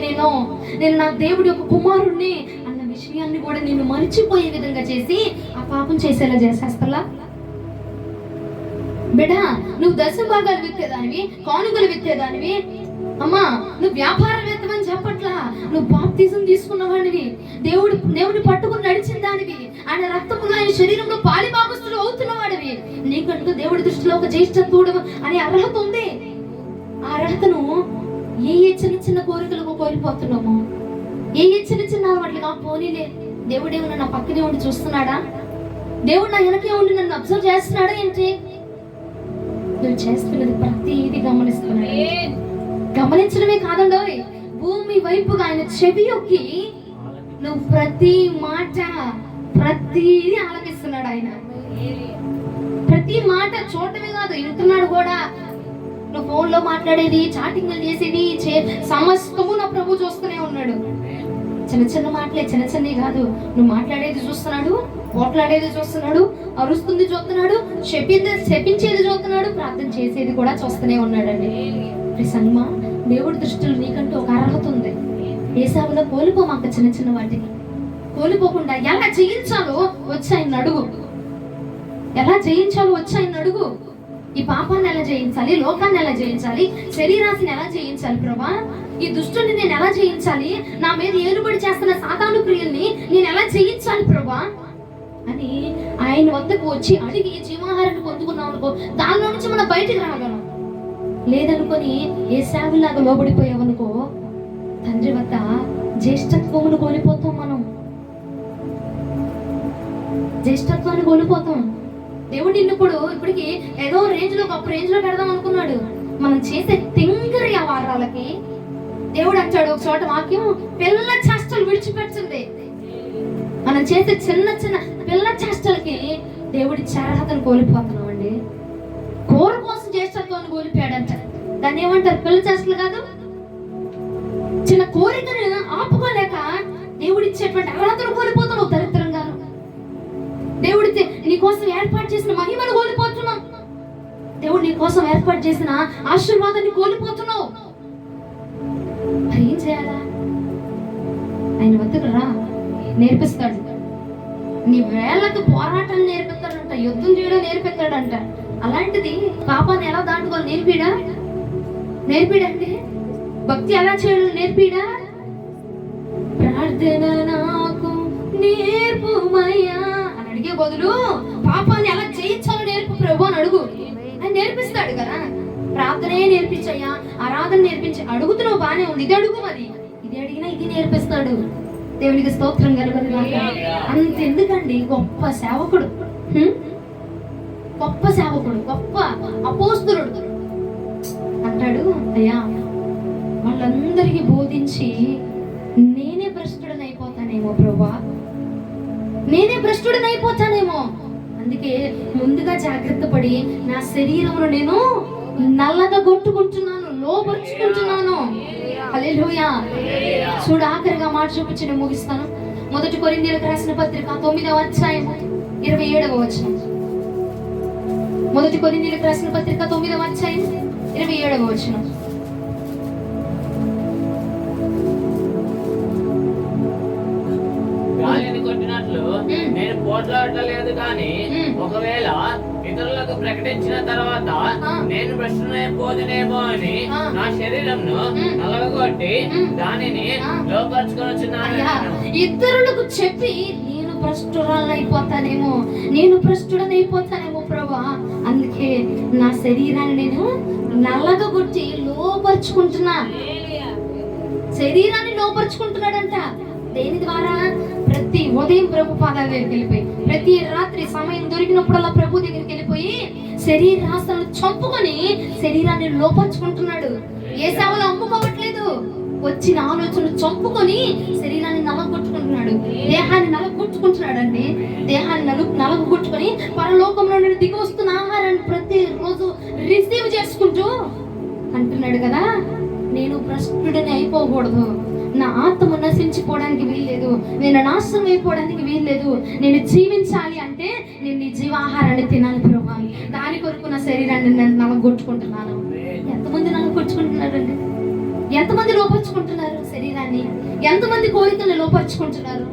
నేను నా దేవుడి యొక్క కుమారుణ్ణి అన్న విషయాన్ని కూడా నేను మర్చిపోయే విధంగా చేసి ఆ పాపం చేసేలా చేసేస్తలా. బిడ్డ, నువ్వు దశభాగాలు విత్తేదానివి, కానుకలు విత్తేదానివి, అమ్మా నువ్వు వ్యాపారవేత్తమని చెప్పట్లా, నువ్వు బాప్తిజం తీసుకున్నవాడివి, దేవుడిని పట్టుకుని నడిచిన దానివి, ఆయన రక్తములో, ఆయన శరీరంలో పాలిభాగస్తులు అవుతున్న వాడివి. నీకంటూ దేవుడి దృష్టిలో ఒక జ్యేష్ఠత్వుడు అనే అర్హత ఉంది. ఆ అర్హతను ఏ చిన్న చిన్న కోరికలకు కోల్పోతున్నామో, ఏ చిన్న చిన్న అలవాట్లుగా పోనీలే, దేవుడేమన్నా నా పక్కనే ఉండి చూస్తున్నాడా, దేవుడు నా వెనకే ఉండి నన్ను అబ్జర్వ్ చేస్తున్నాడా ఏంటి? నువ్వు చేస్తున్నది ప్రతిదీ గమనిస్తున్నాడు. గమనించడమే కాదండి, భూమి వైపుగా ఆయన చెవి యొక్కి నువ్వు ప్రతి మాట, ప్రతిదీ ఆలకిస్తున్నాడు. ఆయన ప్రతి మాట చూడటమే కాదు, వింటున్నాడు కూడా. నువ్వు ఫోన్ లో మాట్లాడేది, చాటింగ్లు చేసేది, సమస్తము నా ప్రభు చూస్తూనే ఉన్నాడు. చిన్న చిన్న మాటలే, చిన్న చిన్నవి కాదు. నువ్వు మాట్లాడేది చూస్తున్నాడు, పోట్లాడేది చూస్తున్నాడు, అరుస్తుంది చూస్తున్నాడు, శపించేది చూస్తున్నాడు, ప్రార్థన చేసేది కూడా చూస్తూనే ఉన్నాడండి. సంగమా, దేవుడి దృష్టిలో నీకంటూ ఒక అర్హత ఉంది. ఏసావులో కోల్పోమాక చిన్న చిన్న వాటిని. కోల్పోకుండా ఎలా జయించాలో వచ్చి ఆయన అడుగు. ఎలా జయించాలో వచ్చి ఆయన అడుగు. ఈ పాపాన్ని ఎలా జయించాలి, లోకాన్ని ఎలా జయించాలి, శరీరాశిని ఎలా జయించాలి ప్రభా, ఈ దుష్టుని నేను ఎలా జయించాలి, నా మీద ఏలుబడి చేస్తున్న సాతాను క్రియల్ని నేను ఎలా జయించాలి ప్రభా అని ఆయన వద్దకు వచ్చి అడిగి జీవాహారాన్ని పొందుకున్నాం అనుకో, దానిలో నుంచి మనం బయటికి రాగలం. లేదనుకొని ఏసావులాగా లోబడిపోయావనుకో, తండ్రి వద్ద జ్యేష్ఠత్వమును కోల్పోతాం. మనం జ్యేష్ఠత్వాన్ని కోల్పోతాం. దేవుడు నిన్ను ఇప్పటికి ఏదో గొప్ప రేంజ్ లో పెడదాం అనుకున్నాడు. మనం చేసే తింగరి వ్యవహారాలకి దేవుడు అంటాడు ఒక చోట వాక్యం, పిల్ల చేష్టలు విడిచిపెట్టింది. మనం చేసే చిన్న చిన్న పిల్ల చేష్టలకి దేవుడి అర్హతను కోల్పోతున్నాం అండి. కోర కోసం జ్యేష్ఠత్వాన్ని కోల్పోయాడంట. దాన్ని ఏమంటారు? పిల్ల చేష్టలు కాదు, చిన్న కోరికను ఆపుకోలేక దేవుడిచ్చేటువంటి అర్హతను కోల్పోతున్నావు. దరిద్రంగాను దేవుడి నీ కోసం ఏర్పాటు చేసిన మహిమను కోల్పోతున్నావు. దేవుడు నీ కోసం ఏర్పాటు చేసిన ఆశీర్వాదాన్ని కోల్పోతున్నావు. మరి ఏం చేయాలా? ఆయన వద్దకు రా, నేర్పిస్తాడు. నీ వేళ్ళకు పోరాటం నేర్పిస్తాడంట, యుద్ధం చేయడం నేర్పిస్తాడంట. అలాంటిది పాపాన్ని ఎలా దాటుకోవాలి నేర్పిడండి. భక్తి ఎలా చేయడం నేర్పిడా. ప్రార్థన నాకు నేర్పుమయ్యా అని అడిగే బదులు పాపాన్ని ఎలా జయించాలో నేర్పు ప్రభు అని అడుగు. ఆయన నేర్పిస్తాడు కదా. ప్రార్థనే నేర్పించయ్యా, ఆరాధన నేర్పించి అడుగుతున్నావు, బానే ఉంది, ఇది అడుగు. మరి ఇది అడిగినా ఇది నేర్పిస్తాడు. దేవునికి స్తోత్రం కలుగును గాక. అంతెందుకండి, గొప్ప సేవకుడు, గొప్ప అపోస్తలుడు అంటాడు, అయ్యా వాళ్ళందరికీ బోధించి నేనే భ్రష్టుడనైపోతానేమో ప్రభా, నేనే భ్రష్టుడనైపోతానేమో. అందుకే ముందుగా జాగ్రత్త పడి నా శరీరమును నేను నల్లగా కొట్టుకుంటున్నాను, లోపరుచుకుంటున్నాను. హల్లెలూయా. చూడు, ఆఖరిగా మాట చూపించి నేను ముగిస్తాను. 1 కొరింథీయులకు రాసిన పత్రిక 9వ అధ్యాయము 27వ వచనం. 1 కొరింథీయులకు రాసిన పత్రిక 9వ అధ్యాయం 27వ వచనం. గాలిని కొట్టినట్లు నేను పోట్లాడలేదు, కానీ ఒకవేళ ఇతరులకు ప్రకటించిన తర్వాత నేను భ్రష్టునైపోదునేమో అని నా శరీరంను నలగొట్టి దానిని లోపరుచుకొనుచున్నాను. ఇతరులకు చెప్పి నేను భ్రష్టుడనైపోతానేమో ప్రభా, అందుకే నా శరీరాన్ని నేను నలగొట్టి లోపరుచుకుంటున్నా. శరీరాన్ని లోపరుచుకుంటున్నాడంట. దేని ద్వారా? ప్రతి ఉదయం ప్రభు పాదాల దగ్గరికి వెళ్ళిపోయి, ప్రతి రాత్రి సమయం దొరికినప్పుడల్లా ప్రభు దగ్గరికి వెళ్ళిపోయి శరీరాశలను చంపుకొని శరీరాన్ని లోపరుచుకుంటున్నాడు. ఏ సేవలు అమ్ముకోవట్లేదు, వచ్చిన ఆలోచనలు చంపుకొని శరీరాన్ని నలగొట్టుకుంటున్నాడు, దేహాన్ని నలగొట్టుకుంటున్నాడు అండి. దేహాన్ని నలగొట్టుకొని పరలోకంలో నేను దిగి వస్తున్న ఆహారాన్ని ప్రతిరోజు రిసీవ్ చేసుకుంటూ అంటున్నాడు కదా, నేను భ్రష్టుడని అయిపోకూడదు, నా ఆత్మ నశించిపోవడానికి వీల్లేదు, నేను నాశనం అయిపోవడానికి వీల్లేదు, నేను జీవించాలి అంటే నేను నీ జీవాహారాన్ని తినాలి ప్రభా. దాని కొరకు నా శరీరాన్ని నేను నలగొట్టుకుంటున్నాను. ఎంతమంది నలగొట్టుకుంటున్నారండి? ఎంతమంది లోపరుచుకుంటున్నారు శరీరాన్ని? ఎంతమంది కోరికలను లోపరుచుకుంటున్నారు?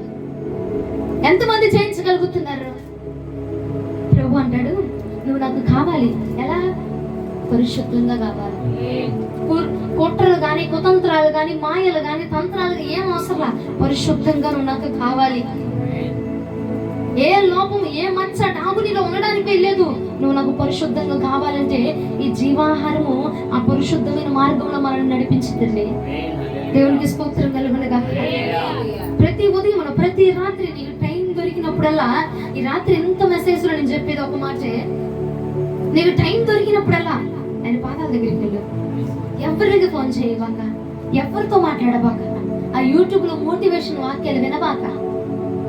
ఎంతమంది జయించగలుగుతున్నారు? ప్రభు అంటాడు, నువ్వు నాకు కావాలి. ఎలా? పరిశుద్ధంగా కావాలి. కుట్రలు కానీ, కుతంత్రాలు కానీ, మాయలు కానీ, తంత్రాలు ఏం అవసరం, పరిశుద్ధంగా నువ్వు నాకు కావాలి. ఏ లోపం, ఏ మచ్చ, డాగు నీలో ఉండడానికి లేదు. నువ్వు నాకు పరిశుద్ధంగా కావాలంటే ఈ జీవాహారము ఆ పరిశుద్ధమైన మార్గంలో మనల్ని నడిపించిందండి. దేవునికి స్తోత్రం కలుగునుగా. ప్రతి ఉదయం, ప్రతి రాత్రి నీకు టైం దొరికినప్పుడల్లా, ఈ రాత్రి ఎంత మెసేజ్లో నేను చెప్పేది ఒక మాటే, నీకు టైం దొరికినప్పుడల్లా ఆయన పాదాల దగ్గరికి వెళ్ళు. ఎవరికి ఫోన్ చేయబాక, ఎవరితో మాట్లాడబాక, ఆ యూట్యూబ్ లో మోటివేషన్ వాక్యాలు వినబాక.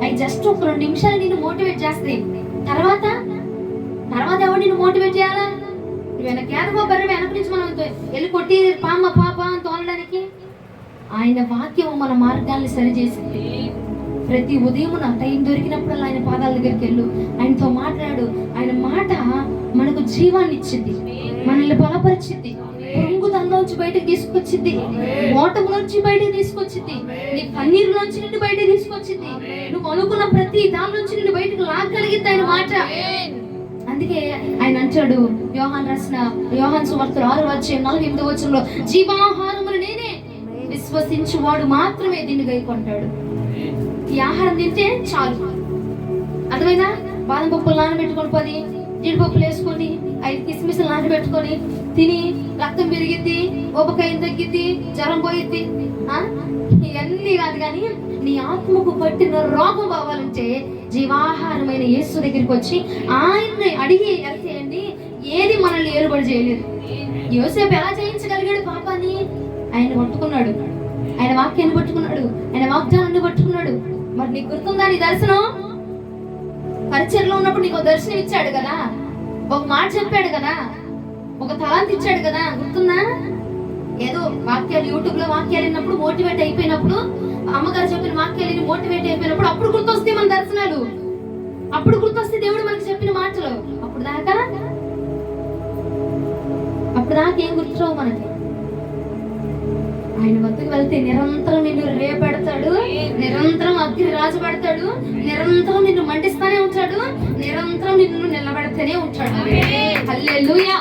అవి జస్ట్ ఒక 2 నిమిషాలు నిన్ను మోటివేట్ చేస్తాయి. తర్వాత ఎవరు నిన్ను మోటివేట్ చేయాలా? నువ్వు వెనక నుంచి మనం వెళ్ళి కొట్టి పాప అని తోలడానికి ఆయన వాక్యం మన మార్గాల్ని సరిచేసింది. ప్రతి ఉదయమున టైం దొరికినప్పుడల్లా ఆయన పాదాల దగ్గరికి వెళ్ళు, ఆయనతో మాట్లాడు. ఆయన మాట మనకు జీవాన్ని ఇచ్చింది, మనల్ని బలపరిచింది, పొంగుదల్లోంచి బయటకు తీసుకొచ్చింది, ఓటములోంచి బయటకు తీసుకొచ్చింది, నీ కన్నీరులోంచి నిన్ను బయటకు తీసుకొచ్చింది, నువ్వు అనుకున్న ప్రతి దాని నుంచి నిన్ను బయటకు లాగలిగింది ఆయన మాట. అందుకే ఆయన అంటాడు, యోహాను సువార్త 6:48 జీవాహారములు నేనే, విశ్వసించువాడు మాత్రమే దీన్ని గైకొంటాడు. ఈ ఆహారం తింటే చాలు, అర్థమైనా? బాదం పప్పులు నానబెట్టుకొని 10 జీడిపప్పులు వేసుకొని 5 కిస్మిస్లు నానబెట్టుకొని తిని రక్తం పెరిగిద్ది, ఊబకాయం తగ్గిద్ది, జ్వరం పోయిద్ది. ఇవన్నీ కాదు, కానీ నీ ఆత్మకు పట్టిన రోగం పోవాలంటే జీవాహారమైన యేసు దగ్గరికి వచ్చి ఆయన్ని అడిగి వెళ్తే అండి ఏది మనల్ని ఏలుబడి చేయలేదు. యోసేపు ఎలా జయించగలిగాడు పాపాన్ని? ఆయన పట్టుకున్నాడు, ఆయన వాక్యాన్ని పట్టుకున్నాడు, ఆయన వాగ్దానాన్ని పట్టుకున్నాడు. మరి నీకు గుర్తుందా నీ దర్శనం? పరిచర్లో ఉన్నప్పుడు నీకు దర్శనం ఇచ్చాడు కదా, ఒక మాట చెప్పాడు కదా, ఒక తలాంతి ఇచ్చాడు కదా, గుర్తుందా? ఏదో వాక్యాలు యూట్యూబ్ లో వాక్యాలు విన్నప్పుడు మోటివేట్ అయిపోయినప్పుడు, అమ్మగారు చెప్పిన వాక్యాలు మోటివేట్ అయిపోయినప్పుడు అప్పుడు గుర్తొస్తాయి మన దర్శనాలు, అప్పుడు గుర్తొస్తాయి దేవుడు మనకి చెప్పిన మాటలు. అప్పుడు దాకా ఏం గుర్తురావు మనకి. ఆయన వద్దకు వెళ్తే నిరంతరం నిన్ను రేపెడతాడు, నిరంతరం అగ్ని రాజు పెడతాడు, నిరంతరం నిన్ను మండిస్తానే ఉంటాడు, నిరంతరం నిన్ను నిలబెడతానే ఉంటాడు. హల్లెలూయా,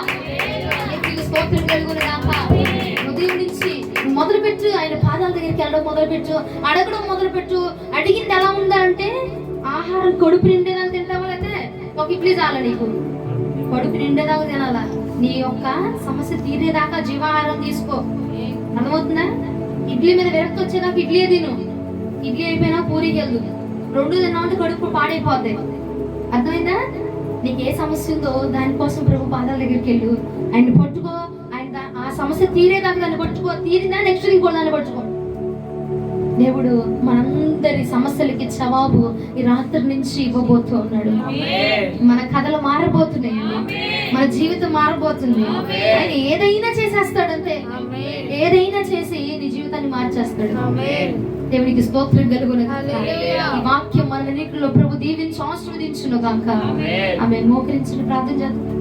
స్తోత్రం కలుగును గాక. ఉదయం నుంచి మొదలుపెట్టు, ఆయన పాదాల దగ్గరికి వెళ్ళడం మొదలుపెట్టు, అడగడం మొదలుపెట్టు. అడిగింది ఎలా ఉందా అంటే, ఆహారం కడుపు నిండేదాకా తింటావా, అయితే ఒక ఇడ్లీ చాలా నీకు కడుపు నిండేదాకా తినాలా. నీ యొక్క సమస్య తీరేదాకా జీవాహారం తీసుకో, అర్థమవుతుందా? ఇడ్లీ మీద విరక్తి వచ్చేదాకా ఇడ్లీ తిను, ఇడ్లీ అయిపోయినా పూరికి వెళ్దు. 2 తిన్నామంటే కడుపు పాడైపోద్ది, అర్థమైందా? నీకు ఏ సమస్య ఉందో దానికోసం ప్రభు పాదాల దగ్గరికి వెళ్ళు, ఆయన్ని పట్టుకో. ఆయన ఆ సమస్య తీరేదాకా దాన్ని పట్టుకో, తీరిందా నెక్స్ట్ ఇంకో దాన్ని పట్టుకో. దేవుడు మనందరి సమస్యలకి జవాబు ఈ రాత్రి నుంచి ఇవ్వబోతూ ఉన్నాడు. మన కథలు మారబోతున్నాయండి, మన జీవితం మారబోతుంది. ఆయన ఏదైనా చేసేస్తాడంతే, ఏదైనా చేసి నీ జీవితాన్ని మార్చేస్తాడు. దేవునికి స్తోత్రం కలుగును గాక. ఈ వాక్యం మన వెనుకలో ప్రభు దీవించి ఆశీర్వదించును గాక. ఆమె మోకరించిన ప్రార్థన చేద్దాం.